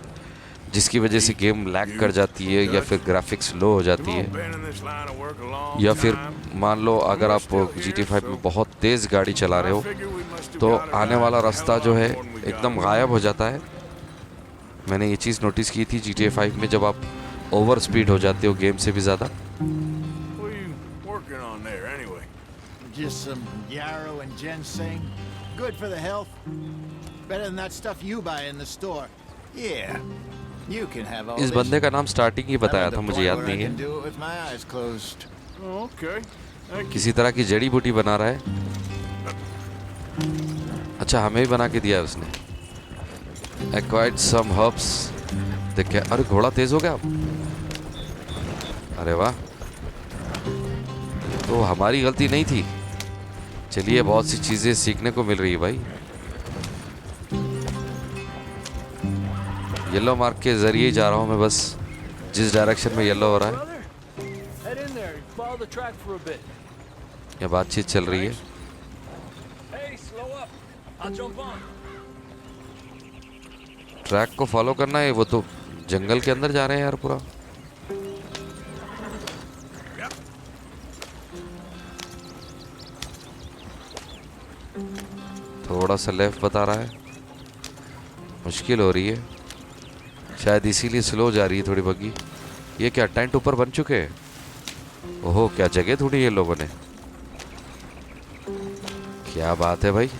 S4: जिसकी वजह से गेम लैग कर जाती है या फिर ग्राफिक्स लो हो जाती
S1: Come on,
S4: है
S1: been in this line of work a long
S4: या फिर
S1: time.
S4: मान लो अगर आप GTA 5 में बहुत तेज गाड़ी चला रहे हो
S1: I figure we must have
S4: तो
S1: got it
S4: आने
S1: right
S4: वाला
S1: a hell
S4: रास्ता
S1: of
S4: जो
S1: a
S4: है
S1: lot more than we got.
S4: एकदम गायब हो जाता है मैंने ये चीज़ नोटिस की थी GTA 5 में जब आप ओवर स्पीड हो जाते हो गेम से भी ज़्यादा
S1: What are you working on there anyway?
S6: just some yarrow and ginseng. Good for the health. Better than that stuff you buy in the store. Yeah, you can have all
S4: इस
S6: this.
S4: बंदे का नाम starting he
S6: I'm
S4: बताया
S6: at the
S4: था मुझे
S6: point
S4: याद
S6: where I
S4: नहीं
S6: can
S4: है
S6: do it with my eyes closed.
S1: Oh, okay. Thank you.
S4: किसी तरह की जड़ी बूटी बना रहा है अच्छा हमें भी बना के दिया है उसने एक्वायर्ड सम हर्ब्स देख अरे घोड़ा तेज हो गया अरे वाह तो हमारी गलती नहीं थी चलिए बहुत सी चीजें सीखने को मिल रही है भाई येलो मार्क के जरिए ही जा रहा हूँ मैं बस जिस डायरेक्शन में येलो हो रहा है
S5: Head in there. Follow the track for a bit.
S4: ये बातचीत चल रही है
S5: Hey, slow up. I'll jump on.
S4: Track को फॉलो करना है वो तो जंगल के अंदर जा रहे हैं यार पूरा थोड़ा सा लेफ्ट बता रहा है मुश्किल हो रही है शायद इसीलिए स्लो जा रही है थोड़ी बग्गी ये क्या टेंट ऊपर बन चुके हैं ओहो क्या जगह थोड़ी ये लोगों ने क्या बात है भाई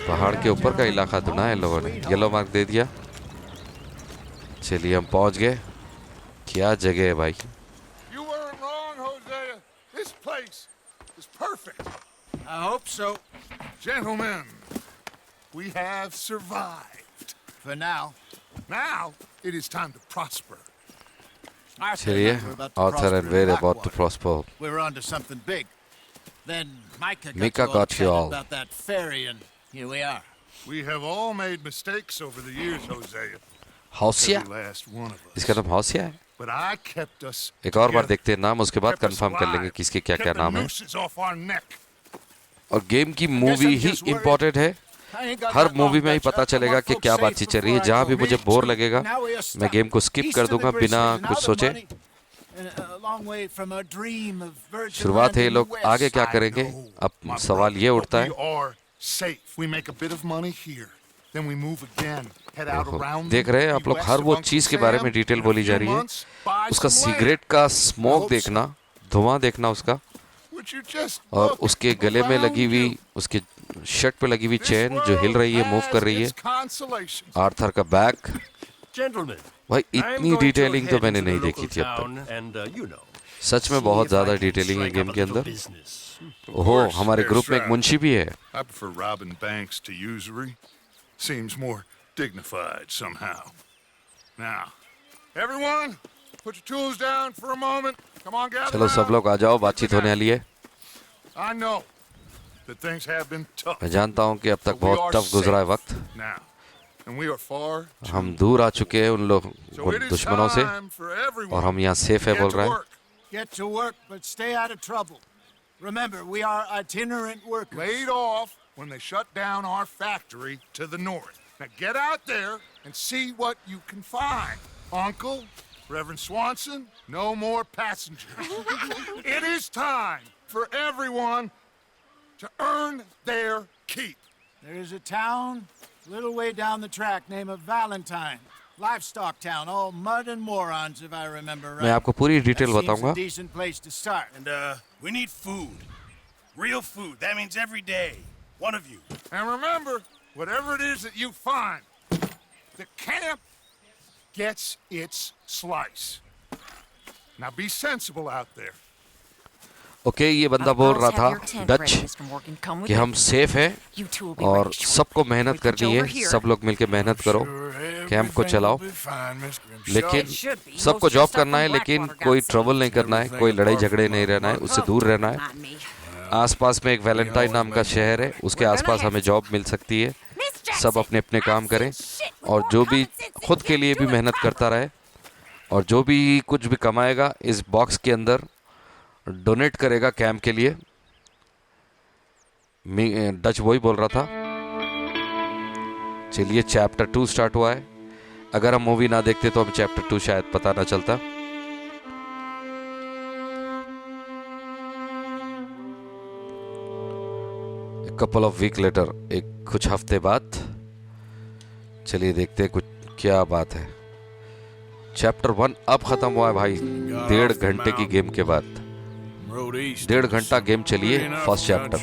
S4: पहाड़ के ऊपर का इलाका चुना है लोगों ने येलो मार्क दे दिया चलिए हम पहुंच गए क्या जगह है भाई
S7: You weren't wrong, Hosea. This place is perfect.
S6: I hope so.
S7: Gentlemen, we have survived.
S6: For now.
S7: Now, it is time to prosper.
S6: I
S4: चलिए
S6: we're about to
S4: Arthur
S6: prosper
S4: and
S6: in
S4: we're about to
S6: Blackwater.
S4: prosper
S6: We're on to something big. Then Micah
S4: Micah
S6: got
S4: got you all.
S6: about that ferry, and here we are.
S7: We have all made mistakes over the years, Hosea.
S4: हौसिया
S7: Every last one of us.
S4: इसका नाम हौसिया है
S7: But I kept us
S4: एक और बार
S7: together,
S4: देखते हैं नाम उसके बाद
S7: kept us
S4: कंफर्म कर लेंगे
S7: alive,
S4: किसके क्या क्या
S7: kept the
S4: नाम है
S7: nooses off our neck.
S4: और गेम की मूवी ही इम्पोर्टेंट है
S6: I ain't got
S4: her
S6: that
S4: movie
S6: long,
S4: में ही
S6: Dutch.
S4: पता
S6: I'll
S4: चलेगा
S6: come
S4: कि
S6: on,
S4: क्या
S6: folks,
S4: बातचीत
S6: safe
S4: चल रही है
S6: before I
S4: जहाँ
S6: go.
S4: भी मुझे
S6: Me
S4: बोर
S6: too.
S4: लगेगा
S6: Now we are
S4: मैं
S6: stuck.
S4: गेम को स्किप
S6: East
S4: कर
S6: of the
S4: दूंगा
S6: bridge
S4: बिना
S6: is an
S4: कुछ
S6: hour
S4: सोचे
S6: money, and a long way from a dream of virgin
S4: शुरुआत
S6: land
S4: है ये
S6: in the
S4: लोग
S6: west.
S4: आगे क्या
S7: I
S4: करेंगे
S7: know,
S4: अब
S7: my
S4: सवाल
S7: brother,
S4: ये
S7: but
S4: उठता
S7: we
S4: है
S7: are safe. We make a bit of money here. Then we move again. Head out
S4: ओहो,
S7: around
S4: देख रहे हैं आप लोग हर वो चीज के बारे में डिटेल बोली जा रही है उसका सिगरेट का स्मोक देखना धुआं देखना उसका और उसके गले में लगी हुई उसके शर्ट पे लगी हुई चेन जो हिल रही है मूव कर रही है आर्थर का बैग
S9: Gentlemen,
S4: भाई
S9: I'm
S4: इतनी
S9: going to
S4: डिटेलिंग तो
S9: head
S4: मैंने
S9: into
S4: नहीं
S9: the
S4: देखी
S9: local
S4: थी अब
S9: town
S4: तक
S9: and, you know,
S4: सच में
S9: see
S4: बहुत
S9: if I
S4: ज्यादा
S9: can
S4: डिटेलिंग है
S9: strike
S4: गेम
S9: up a
S4: के
S9: little
S4: अंदर
S9: business.
S4: ओहो हमारे ग्रुप में एक मुंशी भी है
S7: I prefer robbing banks to usury. Seems more dignified somehow. Now, everyone, put your tools down for a moment. Come on, gather
S4: चलो सब
S7: around.
S4: लोग आ जाओ बातचीत होने वाली है
S7: I know that things have been tough
S4: मैं जानता हूँ कि अब तक बहुत टफ गुजरा है वक्त
S7: now, and we are far too.
S4: हम दूर आ चुके हैं उन लोग
S7: So it
S4: उन
S7: is
S4: दुश्मनों से
S7: time for everyone
S4: और हम यहाँ सेफ है
S7: to
S4: बोल
S7: get
S4: रहा
S7: to
S4: है
S7: work.
S6: Get to work, but stay out of trouble. Remember, we are itinerant workers.
S7: Laid off when they shut down our factory to the north. Now get out there and see what you can find. Uncle, Reverend Swanson, no more passengers. It is time for everyone to earn their keep.
S6: There is a town a little way down the track named Valentine. Livestock town, all mud and morons, if I remember right.
S4: मैं आपको पूरी
S6: That
S4: detail
S6: seems
S4: बताऊंगा
S6: a decent place to start.
S9: And, we need food. Real food. That means every day. One of you.
S7: And remember, whatever it is that you find, the camp gets its slice. Now be sensible out there.
S4: Okay, ये बंदा बोल रहा था Dutch कि हम safe हैं और सबको मेहनत करनी है, सब लोग मिलके मेहनत करो, कैंप को चलाओ, लेकिन सबको जॉब करना है, लेकिन कोई ट्रबल नहीं करना है, कोई लड़ाई झगड़े नहीं रहना है, उससे दूर रहना है। आसपास में एक वैलेंटाइन नाम का शहर है, उसके आसपास हमें जॉब मिल सकती है। सब अपने अपने काम करें और जो भी खुद के लिए भी मेहनत करता रहे, और जो भी कुछ भी कमाएगा इस बॉक्स के अंदर डोनेट करेगा कैंप के लिए। डच वही बोल रहा था। चलिए, चैप्टर 2 स्टार्ट हुआ है। अगर हम मूवी ना देखते तो हमें चैप्टर 2 शायद पता ना चलता। कपल ऑफ वीक लेटर, एक कुछ हफ्ते बाद। चलिए देखते हैं कुछ क्या बात है। चैप्टर 1 अब खत्म हुआ है भाई, 1.5 घंटे की गेम के बाद। 1.5 घंटा गेम चलिए। First chapter.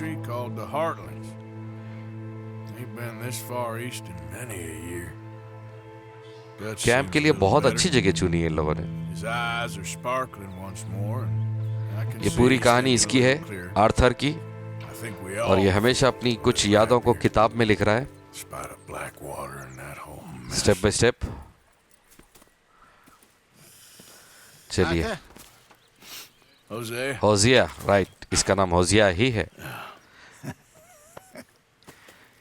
S4: कैंप के लिए बहुत अच्छी जगह चुनी है इन लोगों ने। ये पूरी कहानी इसकी है, आर्थर की, और ये हमेशा अपनी कुछ यादों को किताब में लिख रहा है, स्टेप बाय स्टेप। चलिए, होजिया, राइट, इसका नाम होजिया ही है।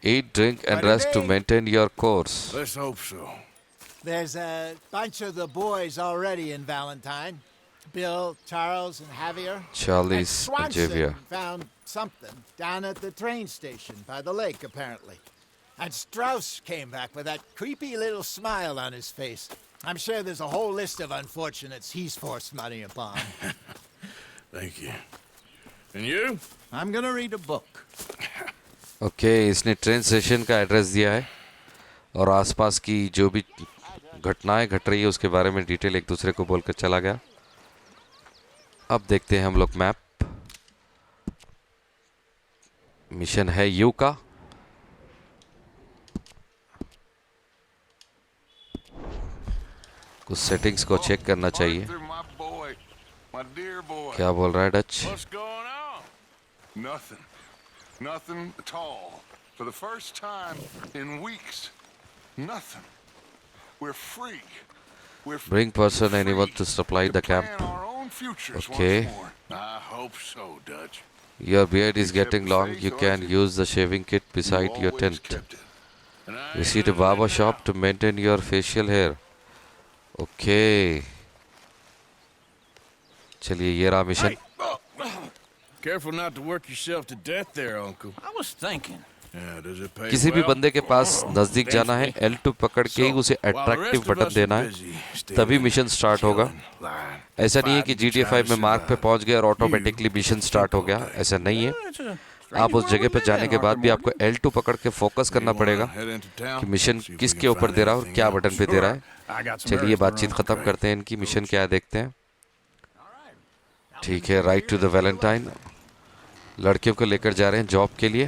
S4: Eat, drink and rest to maintain your course.
S1: Let's hope so.
S6: There's a bunch of the boys already in Valentine. Bill, Charles, and Javier.
S4: Charles
S6: And
S4: and Javier.
S6: Swanson found something down at the train station by the lake, apparently. And Strauss came back with that creepy little smile on his face. I'm sure there's a whole list of unfortunates he's forced money upon.
S1: Thank you. And you?
S6: I'm gonna read a book.
S4: Okay, इसने train station का address दिया है और आसपास की जो भी घटनाएं घट रही है उसके बारे में डिटेल एक दूसरे को बोलकर चला गया। अब देखते हैं हम लोग मैप। मिशन है यू का। कुछ सेटिंग्स को चेक करना चाहिए। क्या बोल रहा है Dutch?
S7: Nothing. Nothing at all. For the first time in weeks. Nothing. We're free. We're
S4: Bring person anyone to supply the camp.
S7: our own futures
S4: Okay.
S7: once more.
S1: I hope so, Dutch.
S4: Your beard is getting long. You can use the shaving kit beside your
S7: Always
S4: tent.
S7: kept it.
S1: And I
S4: Visit a barber shop to maintain your facial hair. Okay. चलिए, ये रहा mission.
S1: Careful not to work yourself to death there, Uncle.
S9: I was thinking.
S1: Yeah, does it pay
S4: किसी भी
S1: well?
S4: बंदे के पास नजदीक जाना है, L2 पकड़ के ही उसे अट्रैक्टिव बटन देना है, तभी मिशन स्टार्ट होगा। ऐसा नहीं है कि GTA 5 में मार्क पे पहुंच गए और ऑटोमेटिकली मिशन स्टार्ट हो गया, ऐसा नहीं है। आप उस जगह पे जाने के बाद भी आपको L2 पकड़ के फोकस करना पड़ेगा कि मिशन किसके ऊपर दे रहा है और क्या बटन पे दे रहा है। चलिए, बातचीत खत्म करते हैं, इनकी मिशन क्या है देखते हैं। ठीक है, राइट टू द वैलेंटाइन। लड़कियों को लेकर जा रहे हैं जॉब के लिए।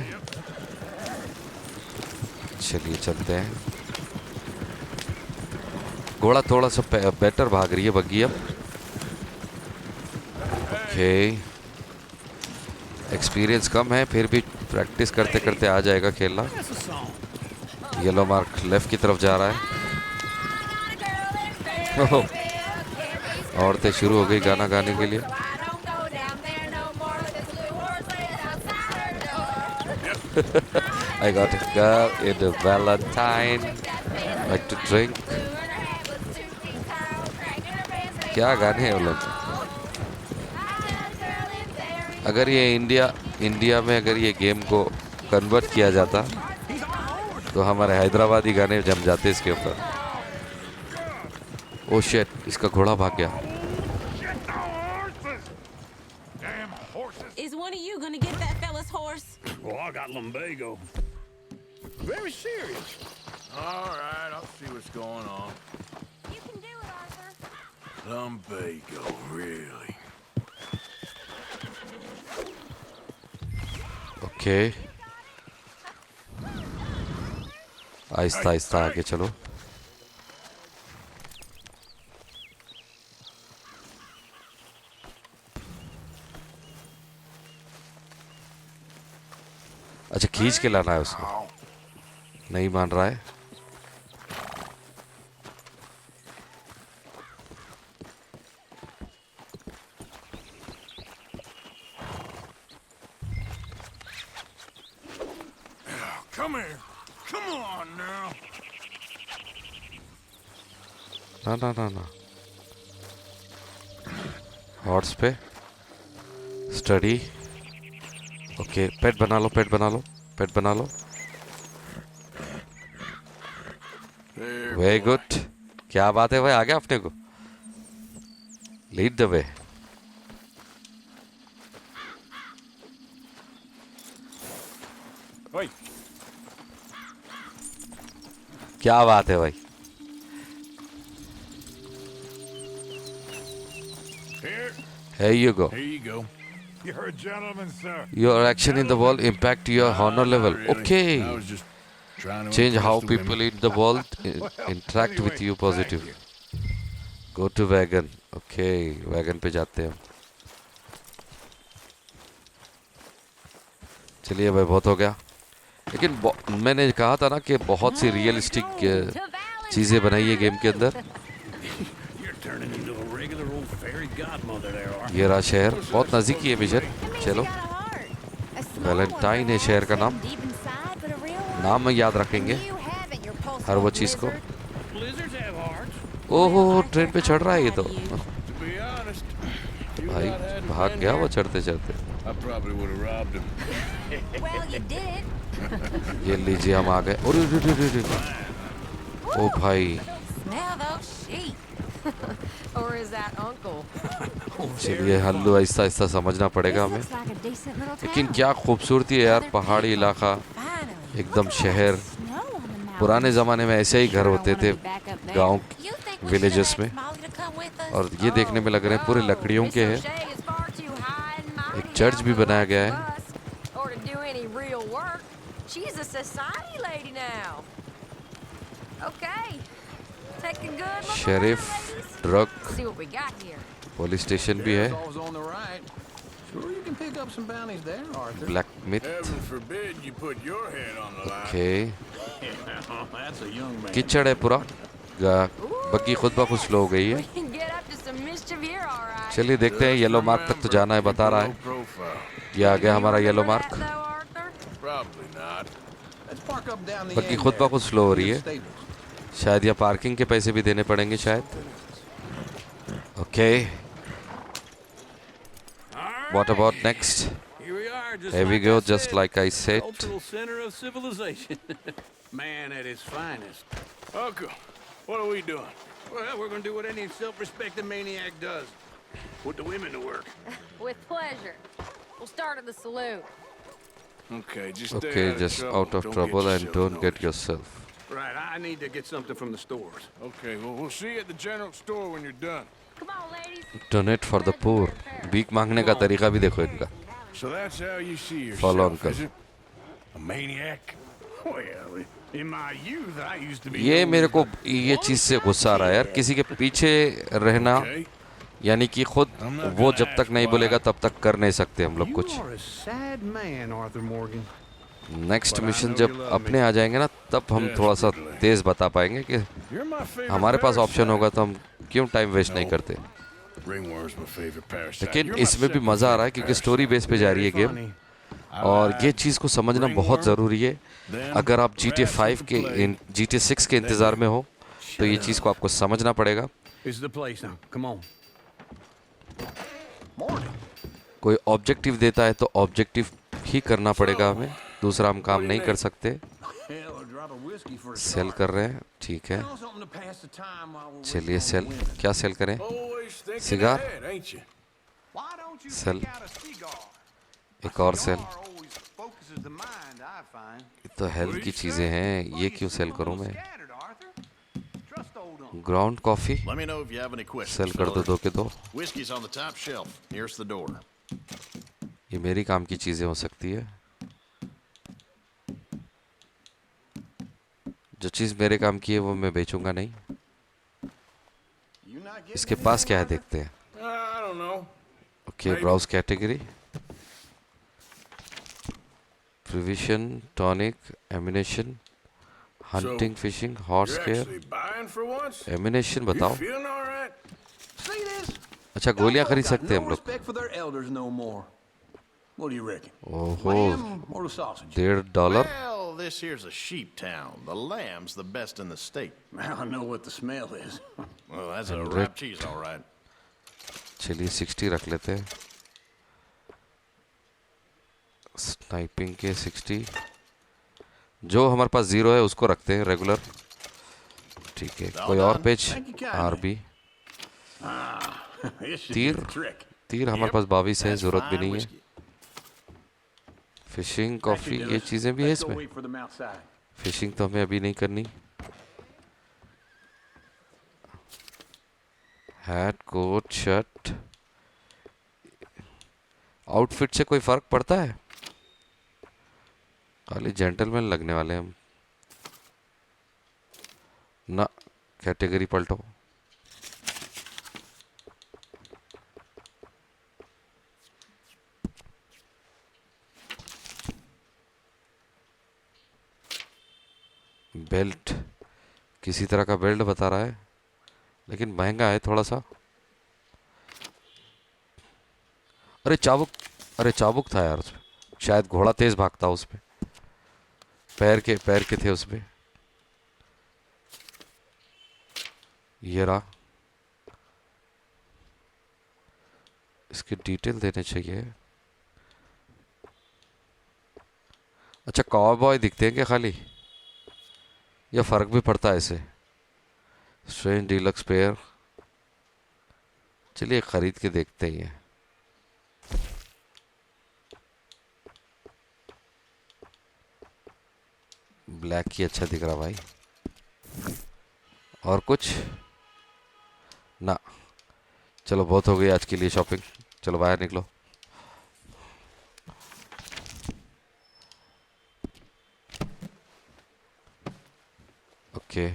S4: चलिए चलते हैं। घोड़ा थोड़ा सा बेटर भाग रही है बग्गी अब। ओके, एक्सपीरियंस कम है, फिर भी प्रैक्टिस करते करते आ जाएगा खेलना। येलो मार्क लेफ्ट की तरफ जा रहा है। औरतें शुरू हो गई गाना गाने के लिए। I got a girl in the Valentine, like to drink. क्या गाने हैं वो लोग? अगर ये इंडिया में अगर ये गेम को कन्वर्ट किया जाता तो हमारे हैदराबादी गाने जम जाते इसके ऊपर। ओ शिट, इसका घोड़ा भाग गया।
S10: Is one of you gonna get that fella's horse?
S9: Well, I got lumbago.
S1: Very serious. All right, I'll see what's going on.
S10: You can do it, Arthur.
S1: Lumbago, really?
S4: Okay, Aahista Aahista आगे चलो। अच्छा खींच के लाना है उसको, नहीं मान रहा है।
S1: Come here. Come on now.
S4: ना ना ना ना, हॉर्स पे स्टडी। ओके पेट बना लो, पेट बना लो, पेट बना लो। वेरी गुड, क्या बात है भाई, आ गया अपने को। Lead the way.
S5: Oi.
S4: क्या बात है भाई। Here you go.
S1: Here you go.
S7: You're a gentleman, sir.
S4: Your action in the world impact your honor level.
S1: Really,
S4: Okay.
S1: I was just trying to
S4: Change how
S1: impress the
S4: people
S1: women.
S4: in the world interact with you positive. Go to wagon. Okay, wagon पे जाते हैं हम। चलिए भाई, बहुत हो गया। लेकिन मैंने कहा था ना कि बहुत सी रियलिस्टिक चीजें बनाई है गेम के अंदर।
S9: You're turning into a regular old fairy godmother there, Arthur.
S4: ये रहा शहर, बहुत नजदीकी है मिशन। चलो, वैलेंटाइन है शहर का नाम। नाम में याद रखेंगे हर वो चीज को।
S9: Blizzards have hearts.
S4: ओहो, ट्रेन पे चढ़ रहा है ये तो।
S1: To be honest, if
S4: भाई
S1: I'd had
S4: भाग
S1: been
S4: गया वो
S1: there,
S4: चढ़ते चढ़ते।
S1: I probably would have robbed him.
S10: Well, you did.
S4: ये लीजिए, हम आ गए। अरे रे रे रे रे। ओ भाई,
S10: Smell those sheep. Or is that Uncle?
S4: चलिए हल्लू आहिस्ता आहिस्ता समझना पड़ेगा हमें।
S10: Looks like a decent little
S4: लेकिन
S10: town.
S4: क्या खूबसूरती है यार, पहाड़ी इलाका,
S10: Finally.
S4: एकदम शहर।
S10: Snow on the mountain.
S4: पुराने ज़माने में ऐसे ही घर होते थे गांव
S10: You think we
S4: villages
S10: should
S4: में,
S10: ask Molly to come with us?
S4: और ये देखने में लग रहे हैं पूरे लकड़ियों के हैं।
S10: This O'Shea is far too high and mighty
S4: एक चर्च भी
S10: now for
S4: बनाया गया
S10: the
S4: है।
S10: likes of us, or to do any real work. She's a society lady now. Okay. Take a good look
S4: sheriff,
S10: around, ladies.
S4: Drug,
S10: See what we got here.
S4: Police station भी है।
S9: Always on the right. Sure, you can pick up some bounties there, Arthur.
S4: Black myth.
S1: Heaven forbid you put your head on the line.
S4: Okay,
S9: That's a young man.
S4: कीचड़ है पूरा। बग्गी खुद ब खुद slow हो गई है।
S10: We can get up to some mischief here, all right.
S4: चलिए देखते हैं, येलो मार्क तक तो जाना है, बता रहा है।
S1: Low profile.
S4: ये आ गया हमारा yellow
S10: Remember
S4: mark.
S10: that, though, Arthur?
S1: Probably not.
S9: Let's park up down the
S4: buggy
S9: end
S4: खुद ब
S9: there.
S4: खुद स्लो हो रही है।
S9: Stables.
S4: शायद या पार्किंग के पैसे भी देने पड़ेंगे शायद। Okay, what about next?
S9: Here we are, just
S4: Here we
S9: like
S4: go,
S9: I
S4: just
S9: said.
S4: like I said.
S9: Cultural center of civilization. Man at his finest.
S1: Uncle, what are we doing?
S9: Well, we're gonna do what any self-respecting maniac does. Put the women to work.
S10: With pleasure. We'll start at the saloon.
S1: Okay, just stay
S4: Okay,
S1: out of
S4: just
S1: trouble.
S4: out of
S1: Don't
S4: trouble
S1: get
S4: and
S1: yourself
S4: don't get
S1: noticed.
S4: yourself.
S9: Right, I need to get something from the stores.
S1: Okay, well, we'll see you at the general store when you're done.
S10: Come on, ladies.
S4: Donate for the poor. भीख मांगने का तरीका भी देखो इनका।
S1: So that's how you see yourself,
S4: Follow Uncle.
S1: is it? A maniac?
S9: Well, in my youth, I used to be.
S4: ये मेरे को ये चीज़ से गुस्सा आ रहा है यार, किसी के पीछे रहना,
S1: Okay.
S4: यानी कि खुद वो जब तक नहीं बोलेगा तब तक कर नहीं सकते हम लोग
S9: You
S4: कुछ।
S9: are a sad man, Arthur Morgan.
S4: Next mission जब अपने आ जाएंगे ना, तब हम थोड़ा सा तेज बता पाएंगे कि
S1: You're my favorite
S4: हमारे पास
S1: parasite.
S4: ऑप्शन होगा तो हम क्यों टाइम वेस्ट नहीं करते।
S1: Ringworm's my favorite parasite.
S4: लेकिन
S1: You're my
S4: इसमें भी
S1: second
S4: मज़ा आ रहा है
S1: favorite
S4: क्योंकि
S1: parasite.
S4: स्टोरी बेस पे जा रही है गेम,
S9: Funny.
S4: और ये चीज़ को समझना बहुत ज़रूरी है। अगर आप GTA 5 के GTA 6 के इंतज़ार में हो तो ये चीज़ को आपको समझना पड़ेगा।
S9: This is the place now. Come on. Morning.
S4: कोई ऑब्जेक्टिव देता है तो ऑब्जेक्टिव ही करना पड़ेगा हमें, दूसरा हम काम नहीं कर सकते।
S9: Hell, a drop of whiskey for a
S4: sale
S9: start.
S4: कर रहे हैं, ठीक है।
S9: Something to pass the time while we're
S4: चलिए
S9: waiting on
S4: sale,
S9: the women.
S4: क्या सेल करें?
S1: Always thinking
S4: Cigar?
S1: ahead, ain't you?
S7: Why don't you
S4: Sell.
S7: pick out a cigar?
S4: एक और cell.
S7: always focuses the mind, I find.
S4: ये तो health की चीज़ें हैं, ये क्यों सेल करूं मैं?
S7: Scattered, Arthur. Trust old Uncle.
S4: Ground coffee
S11: Let me know if you have any questions.
S4: Sale कर दो,
S11: fellas.
S4: दो के दो।
S11: Whiskey's on the top shelf, nearest the door.
S4: ये मेरी काम की चीज़ें हो सकती है। जो चीज़ मेरे काम की है वो मैं बेचूंगा नहीं।
S7: You not getting
S4: इसके पास क्या है देखते हैं।
S1: I don't know.
S4: Okay, browse category, Provision, tonic, ammunition, hunting, fishing, horse
S1: You're
S4: care,
S1: actually buying for once?
S4: ammunition
S1: You
S4: बताओ.
S1: feeling all right?
S11: See this?
S4: अच्छा गोलियां खरीद सकते हैं हम
S11: No
S4: लोग.
S11: respect for their elders no more. What do you reckon?
S4: ओहो,
S11: Lamb or the sausage?
S4: $1.50.
S11: Well, this here's a sheep town. The lamb's the best in the state. Now I know what the smell is. Well, that's a
S4: 100.
S11: wrap cheese, all right.
S4: चलिए 60 रख लेते हैं. Sniping के 60. जो हमारे पास 0 है उसको रखते हैं रेगुलर. ठीक है. कोई और पेज? आरबी. तीर हमारे पास 22 है, जरूरत भी नहीं है. फिशिंग, कॉफी, ये चीजें भी है इसमें. फिशिंग तो हमें अभी नहीं करनी. Hat, coat, shirt. आउटफिट से कोई फर्क पड़ता है? खाली जेंटलमैन लगने वाले हम ना. कैटेगरी पलटो. बेल्ट, किसी तरह का बेल्ट बता रहा है, लेकिन महंगा है थोड़ा सा. अरे चाबुक था यार उसमें. शायद घोड़ा तेज भागता उसमें. पैर के थे उसमें. ये रहा. इसकी डिटेल देने चाहिए. अच्छा, कॉवबॉय दिखते हैं क्या खाली, या फर्क भी पड़ता है इसे? Strange deluxe pair. चलिए खरीद के देखते ही हैं. ब्लैक ही अच्छा दिख रहा भाई. और कुछ ना. चलो बहुत हो गई आज के लिए शॉपिंग. चलो बाहर निकलो. ओके,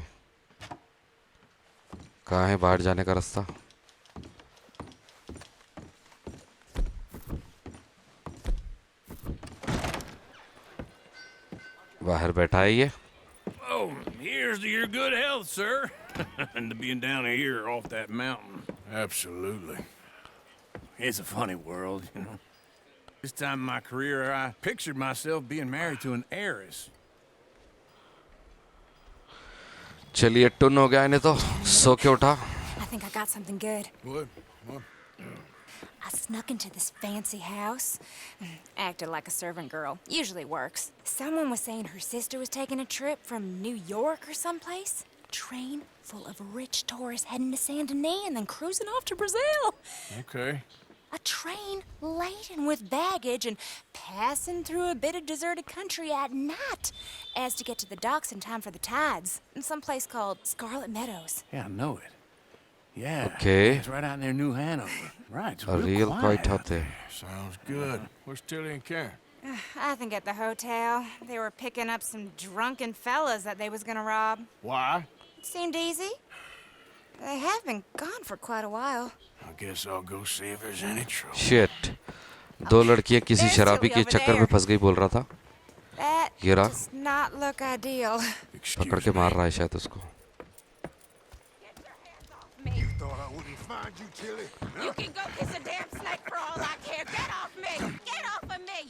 S4: कहाँ है बाहर जाने का रास्ता? बाहर बैठा है ये.
S9: Oh, here's to your good health, sir. And to being down here off that mountain.
S1: Absolutely.
S9: It's a funny world, you know. This time in my career, I pictured myself being married to an heiress.
S4: चलिए टुन हो गया इन्हें तो. सो के उठा.
S12: I think I got something good.
S1: What?
S12: I snuck into this fancy house. Acted like a servant girl. Usually works. Someone was saying her sister was taking a trip from New York or someplace. Train full of rich tourists heading to Saint Denis and then cruising off to Brazil.
S1: Okay.
S12: A train laden with baggage and passing through a bit of deserted country at night as to get to the docks in time for the tides in some place called Scarlet Meadows.
S9: Yeah, I know it. Yeah.
S4: Okay.
S9: It's right out near New Hanover. Right. It's
S4: A real quiet out there.
S1: Sounds good. Where's Tilly and Karen?
S12: I think at the hotel. They were picking up some drunken fellas that they was gonna rob.
S1: Why?
S12: It seemed easy. They have been gone for quite a while.
S1: I guess I'll go see if there's any trouble.
S4: Shit. दो लड़कियां किसी शराबी के चक्कर में फंस गई बोल रहा था.
S12: That
S4: ये रहा.
S12: does not look ideal.
S4: पकड़ के मार रहा है शायद उसको.
S7: Thought I wouldn't find you, Tilly.
S10: You can go kiss a damn snake for all I care. Get off me! Get off of me!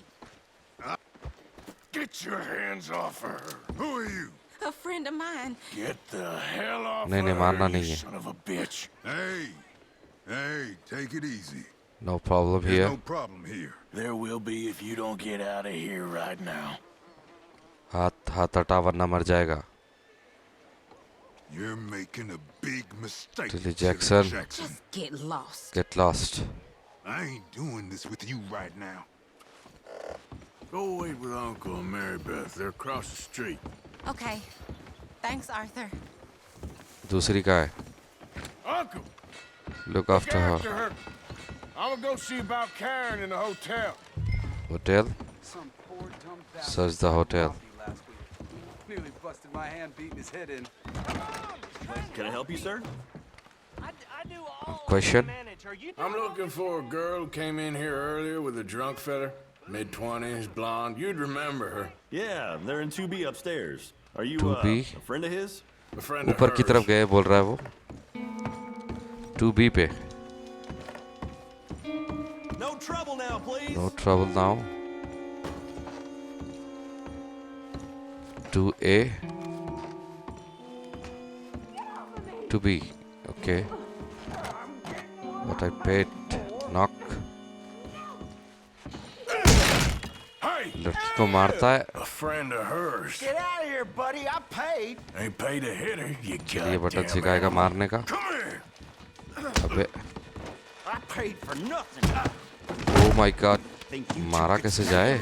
S1: Get your hands off her.
S7: Who are you?
S10: A friend of mine.
S1: Get the hell off
S4: नहीं, नहीं,
S1: her,
S4: मारना
S1: you
S4: नहीं है.
S1: son of a bitch.
S7: Hey, take it easy.
S4: No problem
S7: There's
S4: here.
S7: no problem here.
S1: There will be if you don't get out of here right now.
S4: हाथ हटा वरना मर जाएगा.
S7: You're making a big mistake,
S4: Tilly
S7: Tilly
S4: Jackson.
S10: Just get lost.
S4: Get lost.
S7: I ain't doing this with you right now.
S1: Go wait with Uncle and Mary Beth. They're across the street.
S10: Okay. Thanks, Arthur.
S4: दूसरी का है.
S1: Uncle!
S4: Look
S1: Look
S4: after her.
S1: her. I'm gonna go see about Karen in the hotel.
S4: Hotel. Search the hotel.
S13: Nearly busted my hand beating his head in.
S11: Can I help you, sir?
S4: Question.
S1: I'm looking for a girl who came in here earlier with a drunk fella. Mid-20s, blonde. You'd remember her.
S14: Yeah, they're in 2B upstairs. Are you
S4: 2B?
S14: a friend of his?
S1: A friend of
S4: ऊपर की
S1: hers.
S4: तरफ गए बोल रहा है वो 2B पे
S14: No trouble now, please.
S4: No trouble now 2A 2B okay what I paid knock लड़की को मारता है
S1: A friend of hers.
S11: Get out of here, buddy. I paid.
S1: Ain't paid to hit her, you
S4: ये button
S1: goddamn
S4: सिखाएगा
S1: animal.
S4: मारने का
S1: Come here.
S4: अबे
S11: I paid for nothing.
S4: Oh my God मारा कैसे जाए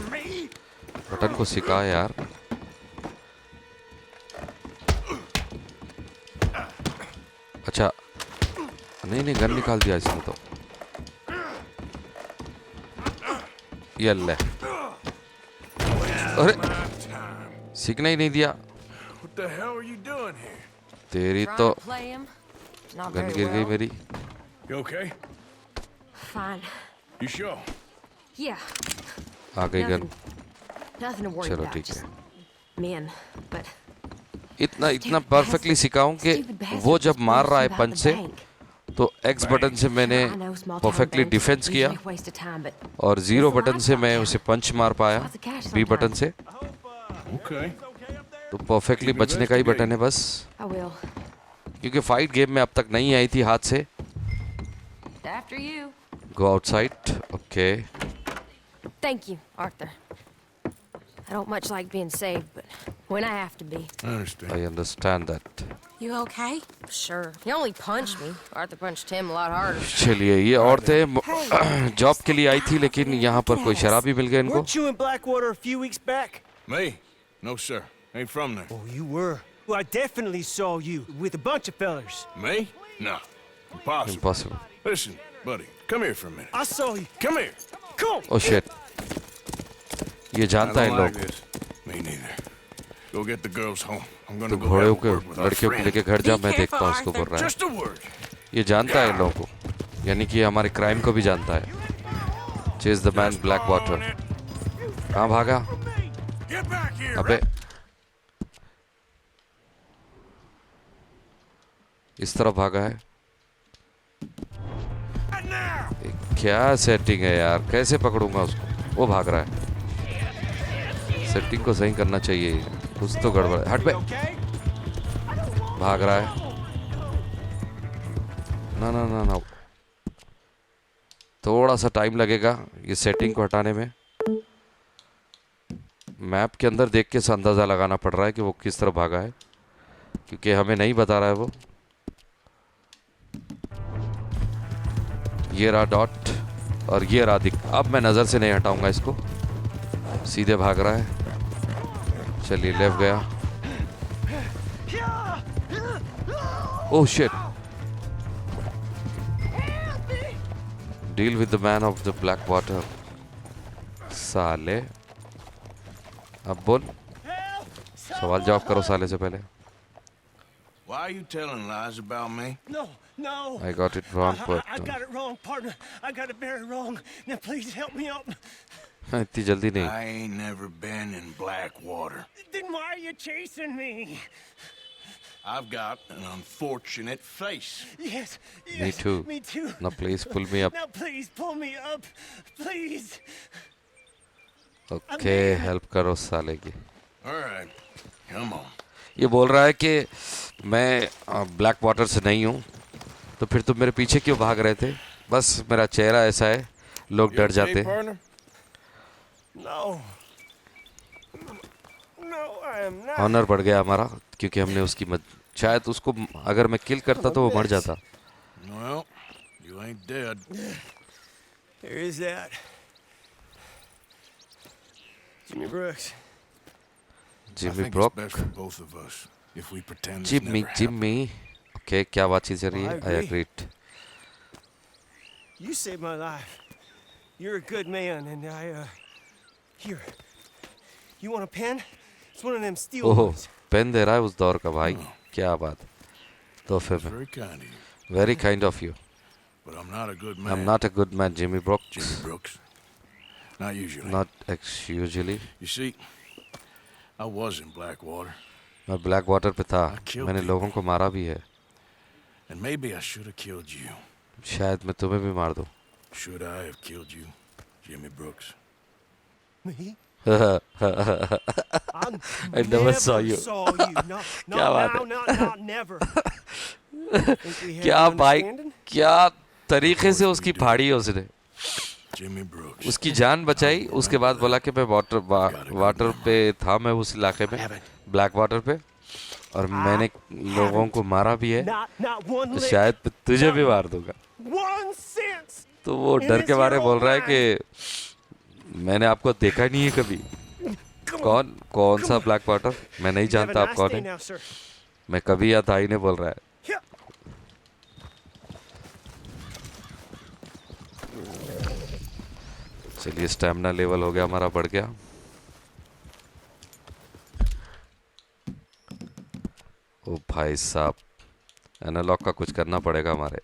S4: बटन को सिखा यार अच्छा नहीं नहीं गन निकाल दिया इसने तो ये ले अरे सीखना ही नहीं दिया
S1: What the hell are you doing here?
S4: तेरी
S10: Trying
S4: तो
S10: to play him. Not
S4: gun
S10: very
S4: गिर गई
S10: well.
S4: मेरी
S1: You okay?
S10: Fine.
S1: You sure?
S10: Yeah.
S4: आ गई गन
S10: Nothing to worry
S4: चलो
S10: about.
S4: ठीक है
S10: Just men. But
S4: इतना परफेक्टली सिखाऊं कि वो जब मार रहा है पंच से तो एक्स बटन से मैंने परफेक्टली डिफेंस किया और जीरो बटन से मैं उसे पंच मार पाया बी बटन से
S1: Okay.
S4: तो परफेक्टली बचने का ही बटन है बस
S10: I will.
S4: क्योंकि फाइट गेम में अब तक नहीं आई थी हाथ से
S10: After you.
S4: Go outside okay
S10: Thank you, Arthur. I don't much like being saved, but when I have to be.
S1: I understand.
S4: I understand that
S10: You okay? Sure. He only punched me. Arthur punched him a lot harder.
S4: चलिए ये औरतें job के लिए आई थी लेकिन यहाँ पर कोई शराबी मिल गया इनको
S15: Weren't you in Blackwater a few weeks back?
S1: Me? No, sir. Ain't from there.
S15: Oh, you were. Well, I definitely saw you with a bunch of fellers.
S1: Me? No. Impossible.
S4: Impossible.
S1: Listen, buddy. Come here for a minute.
S15: I saw you.
S1: Come here.
S15: Come.
S4: Oh shit ये जानता
S1: I
S4: है
S1: don't
S4: लोग
S1: like this. Me neither. Go get the girls home. I'm
S4: तो
S1: gonna go
S4: घोड़े
S1: have a
S4: को
S1: word with our
S4: लड़कियों को
S1: friend.
S4: लेके घर जा मैं देखता हूँ उसको बोल रहा है
S1: Just a word.
S4: ये जानता है लोगों को यानी कि हमारे क्राइम को भी जानता है chase the man black water कहाँ भागा
S1: Get back here.
S4: अबे इस तरफ भागा है ये क्या सेटिंग है यार कैसे पकड़ूंगा उसको वो भाग रहा है सेटिंग को सही करना चाहिए कुछ तो गड़बड़ है हट बे भाग रहा है ना ना ना ना थोड़ा सा टाइम लगेगा ये सेटिंग को हटाने में मैप के अंदर देख के अंदाज़ा लगाना पड़ रहा है कि वो किस तरफ भागा है क्योंकि हमें नहीं बता रहा है वो ये रहा डॉट और ये रहा दिख अब मैं नज़र से नहीं हटाऊंगा इसको सीधे भाग रहा है चलिए लेफ्ट गया oh shit deal with the man of the black water साले अब बोल सवाल जवाब करो साले से पहले
S1: Why are you telling lies about me?
S15: No, no.
S4: I got it wrong, but
S15: I got it wrong, partner. I got it very wrong. Now please help me out.
S4: इतनी जल्दी नहीं
S1: I ain't never been in Blackwater.
S15: Then why are you chasing me?
S1: I've got an unfortunate face.
S15: Yes, yes.
S4: Me too.
S15: Me too.
S4: Now please pull me up.
S15: Now please pull me up. Please.
S4: Okay help करो साले की
S1: All right, come on.
S4: ये बोल रहा है कि मैं black water से नहीं हूँ तो फिर तुम मेरे पीछे क्यों भाग रहे थे बस मेरा चेहरा ऐसा है लोग डर जाते हैं
S15: No. No, I am not.
S4: Honour बढ़ गया हमारा क्योंकि हमने उसकी शायद उसको अगर मैं किल करता तो वो मर जाता
S1: Well, you ain't dead.
S15: There is that. Jimmy Brooks.
S1: I
S4: Jimmy
S1: think
S4: Brock
S1: it's best for both of us if we pretend this
S4: Jimmy
S1: never happened.
S4: Jimmy okay क्या बातचीत चल रही है
S15: I
S4: I
S15: agree.
S4: Agreed
S15: You saved my life. You're a good man, and here. You want a pen? It's one of them steel
S4: oh
S15: ones.
S4: Pen दे रहा है उस दौर का भाई क्या बात तोहफे में
S1: Very kind of you,
S4: very kind of you
S1: but I'm not a good man.
S4: I am not a good man Jimmy Brock
S1: Jimmy Brooks. Not usually.
S4: Not usually.
S1: You see, I was in Blackwater.
S4: मैं black water पे था.
S1: killed
S4: मैंने लोगों को मारा भी है.
S1: And maybe I should have killed you.
S4: शायद मैं तुम्हें भी मार दूं.
S1: Should I have killed you, Jimmy Brooks?
S15: Me?
S4: I never saw you. क्या बात है?
S15: Not never.
S4: क्या भाई, क्या तरीके से उसकी फाड़ी है उसने.
S1: Jimmy Brooks.
S4: उसकी जान बचाई. उसके बाद बोला कि मैं वाटर पे था, मैं उस इलाके में ब्लैक वाटर पे, और मैंने लोगों को मारा भी है, तो शायद तुझे भी मार दूंगा. तो वो डर के बारे बोल रहा है कि मैंने आपको देखा नहीं है कभी. कौन सा ब्लैक वाटर? मैं नहीं जानता आप कौन है. मैं कभी या था ही नहीं बोल रहा है. चलिए, स्टैमिना लेवल हो गया हमारा, बढ़ गया. ओ भाई साहब, एनालॉग का कुछ करना पड़ेगा. हमारे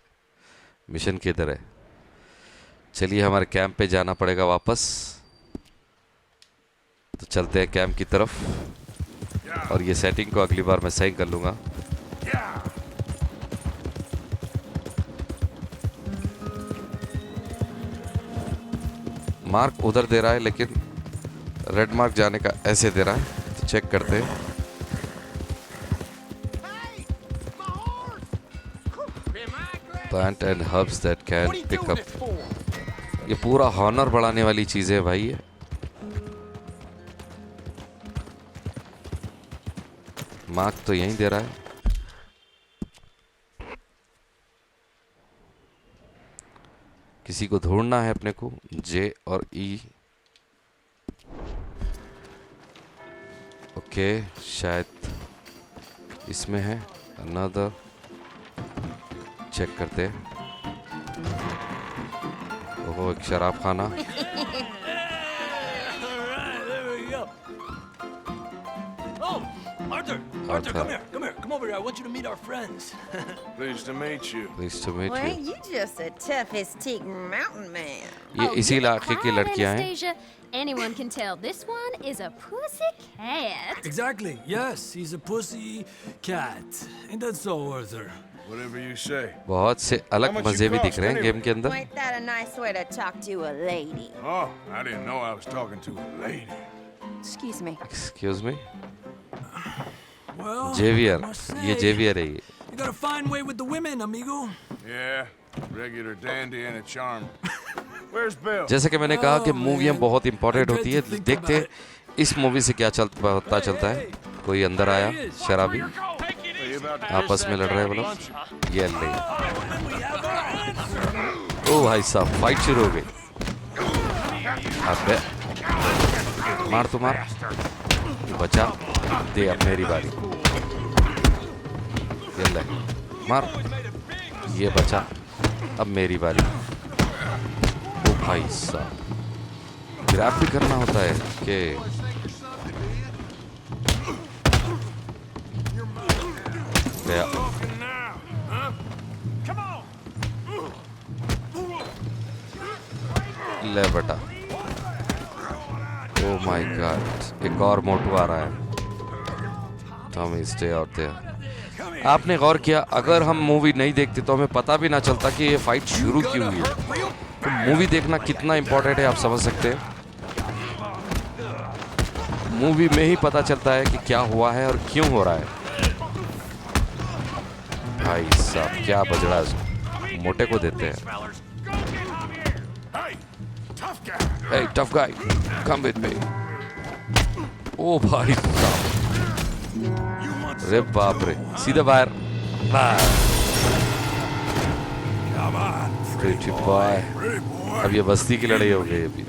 S4: मिशन किधर है? चलिए, हमारे कैंप पे जाना पड़ेगा वापस. तो चलते हैं कैंप की तरफ, और ये सेटिंग को अगली बार मैं सही कर लूँगा. मार्क उधर दे रहा है, लेकिन रेड मार्क जाने का ऐसे दे रहा है. तो चेक करते हैं. Plant and herbs that can pick up. ये पूरा हॉनर बढ़ाने वाली चीज़ है भाई. ये मार्क तो यहीं दे रहा है. किसी को ढूंढना है अपने को. जे और ई. ओके, शायद इसमें है. अनदर चेक करते हैं. ओहो, एक शराब खाना.
S14: Arthur, come here. Come over here. I want you to meet our friends.
S1: Pleased to meet you.
S4: Pleased to meet
S10: Well,
S4: you.
S10: you just a toughest teak mountain man.
S4: ये इसी इलाके की लड़कियां हैं.
S16: Anastasia, anyone can tell this one is a pussy cat.
S14: Exactly. Yes, he's a pussy cat. Ain't that so, Arthur?
S1: Whatever you say.
S4: बहुत से अलग मजे भी दिख रहे हैं गेम के अंदर.
S10: Ain't that a nice way to talk to a lady?
S1: Oh, I didn't know I was talking to a lady.
S10: Excuse me.
S4: Excuse me.
S14: Well,
S4: Xavier, ये जेवियर है ये.
S14: You got a fine way with the women, amigo.
S1: Yeah, regular dandy and a charm. Where's Bill?
S4: जैसे कि मैंने कहा कि मूवियाँ बहुत important होती है. देखते हैं इस मूवी से क्या पता चलता है. कोई अंदर आया, शराबी. आपस में लड़ रहे हैं वो लोग. ये ले. ओ भाई साहब, फाइट शुरू हो गई. अबे मार तो मार. बचा दे. अब मेरी बारी. ये ले, मार. ये बचा. अब मेरी बारी. ओ भाई साहब, ग्रैब भी करना होता है कि गया. ले बेटा. ओ माय गॉड, एक और मोटू आ रहा है. Tommy, stay out there. आपने गौर किया, अगर हम मूवी नहीं देखते तो हमें पता भी ना चलता कि ये फाइट शुरू क्यों हुई है. तो मूवी देखना कितना इंपॉर्टेंट है आप समझ सकते हैं. मूवी में ही पता चलता है कि क्या हुआ है और क्यों हो रहा है. भाई साहब, क्या बजड़ा है. मोटे को देते हैं. Hey, tough guy, come with me. ओ भाई साहब, रे बाप रे, सीधे बाहर. Pretty boy. अब ये बस्ती की लड़ाई हो गई अभी.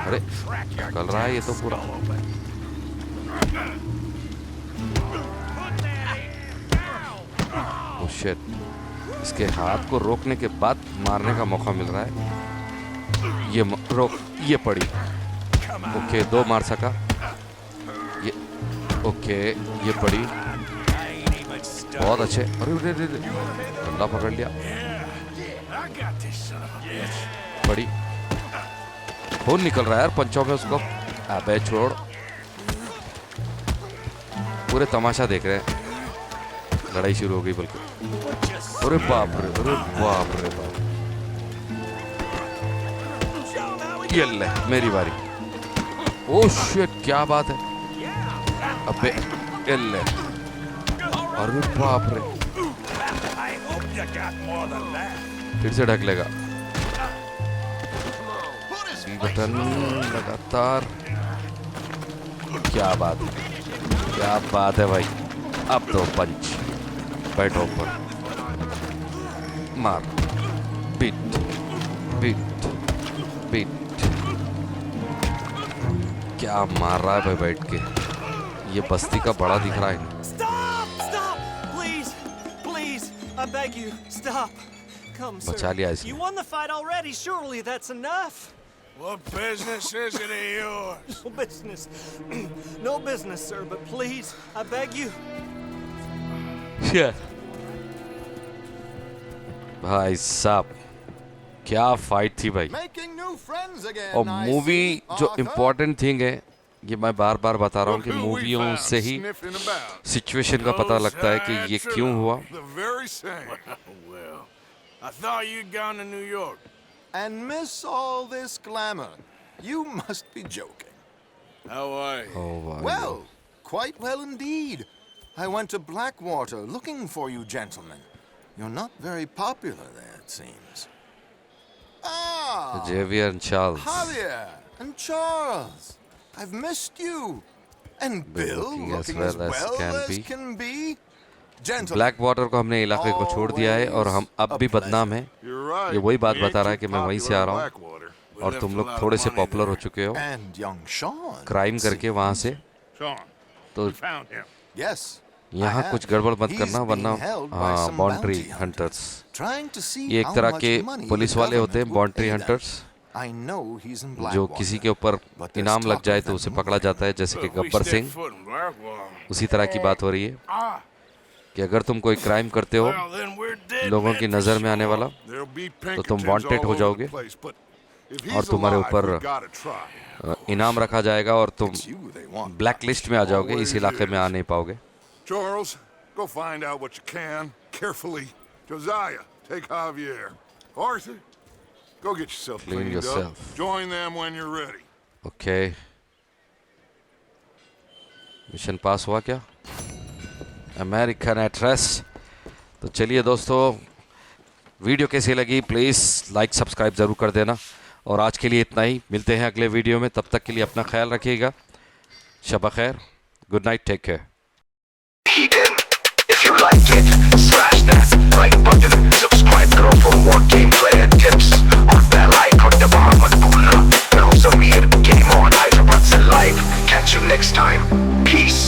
S4: अरे चल रहा है ये तो पूरा. Oh shit. इसके हाथ को रोकने के बाद मारने का मौका मिल रहा है. ये रोक. ये पड़ी. ओके, 2 मार सका. ये ओके, ये पड़ी. बहुत अच्छे. अरे डंडा पकड़ लिया. बड़ी खून निकल रहा है यार पंचों में उसको। अबे छोड़, पूरे तमाशा देख रहे हैं। लड़ाई शुरू हो गई बल्कि। अरे बाप रे, अरे बाप रे बाप। ये ले मेरी बारी। ओह शिट, क्या बात है। अबे ये ले, अरे बाप रे, फिर से ढक लेगा। बटन लगातार। क्या बात है, क्या बात है भाई। अब तो पंच, बैठो पर, मार, बीट बीट बीट। क्या मार रहा है भाई बैठ के। ये बस्ती का बड़ा दिख रहा है।
S15: I beg you, stop. Come, sir.
S4: बचा लिया इसे।
S15: You won the fight already. Surely that's enough.
S1: What business is it of yours?
S15: No business. No business, sir, but please, I beg you.
S4: भाई साहब, क्या फाइट थी भाई। और movie जो इम्पोर्टेंट थिंग है, ये मैं बार बार बता रहा हूँ कि मूवियों से ही सिचुएशन का पता लगता है कि ये क्यों हुआ।
S1: Well, I thought you'd gone to New York.
S11: And miss all this glamour. You must be joking.
S1: How are you?
S11: Well, quite well indeed. I went to Blackwater looking for you gentlemen. You're not very popular there, it seems. Ah!
S4: Javier and Charles.
S11: Javier and Charles. I've missed you. And Bill looking as well as can be.
S4: Black water को हमने इलाके को छोड़ दिया है और हम अब भी बदनाम हैं। ये वही बात बता रहा है कि मैं वहीं से आ रहा हूँ और तुम लोग थोड़े से पॉपुलर हो चुके हो क्राइम करके वहाँ से। तो यहाँ कुछ गड़बड़ मत करना वरना। हाँ, बाउंड्री हंटर्स, ये एक तरह के पुलिस वाले होते हैं, बाउंड्री हंटर्स, जो किसी के ऊपर इनाम लग जाए तो उसे पकड़ा जाता है, जैसे कि गब्बर सिंह। उसी तरह की बात हो रही है कि अगर तुम कोई क्राइम करते हो लोगों की नजर में आने वाला, तो तुम वांटेड हो जाओगे और तुम्हारे ऊपर इनाम रखा जाएगा और तुम ब्लैक लिस्ट में आ जाओगे, इस इलाके में आ नहीं पाओगे।
S7: Charles, go find out what you can carefully. Josiah, take Javier. Arthur, go get yourself cleaned up. Join them when you're ready.
S4: Okay. Mission पास हुआ क्या? American address. तो चलिए दोस्तों, वीडियो कैसी लगी प्लीज़ लाइक सब्सक्राइब ज़रूर कर देना। और आज के लिए इतना ही, मिलते हैं अगले वीडियो में। तब तक के लिए अपना ख्याल रखिएगा। शब खैर, good night, take care.
S17: If you like it, smash that like button, subscribe करो for more gameplay and tips, और bell icon दबाना मत भूलना। मैं हूँ ज़मीर, game on, hyperbots and live. Catch you next time. Peace.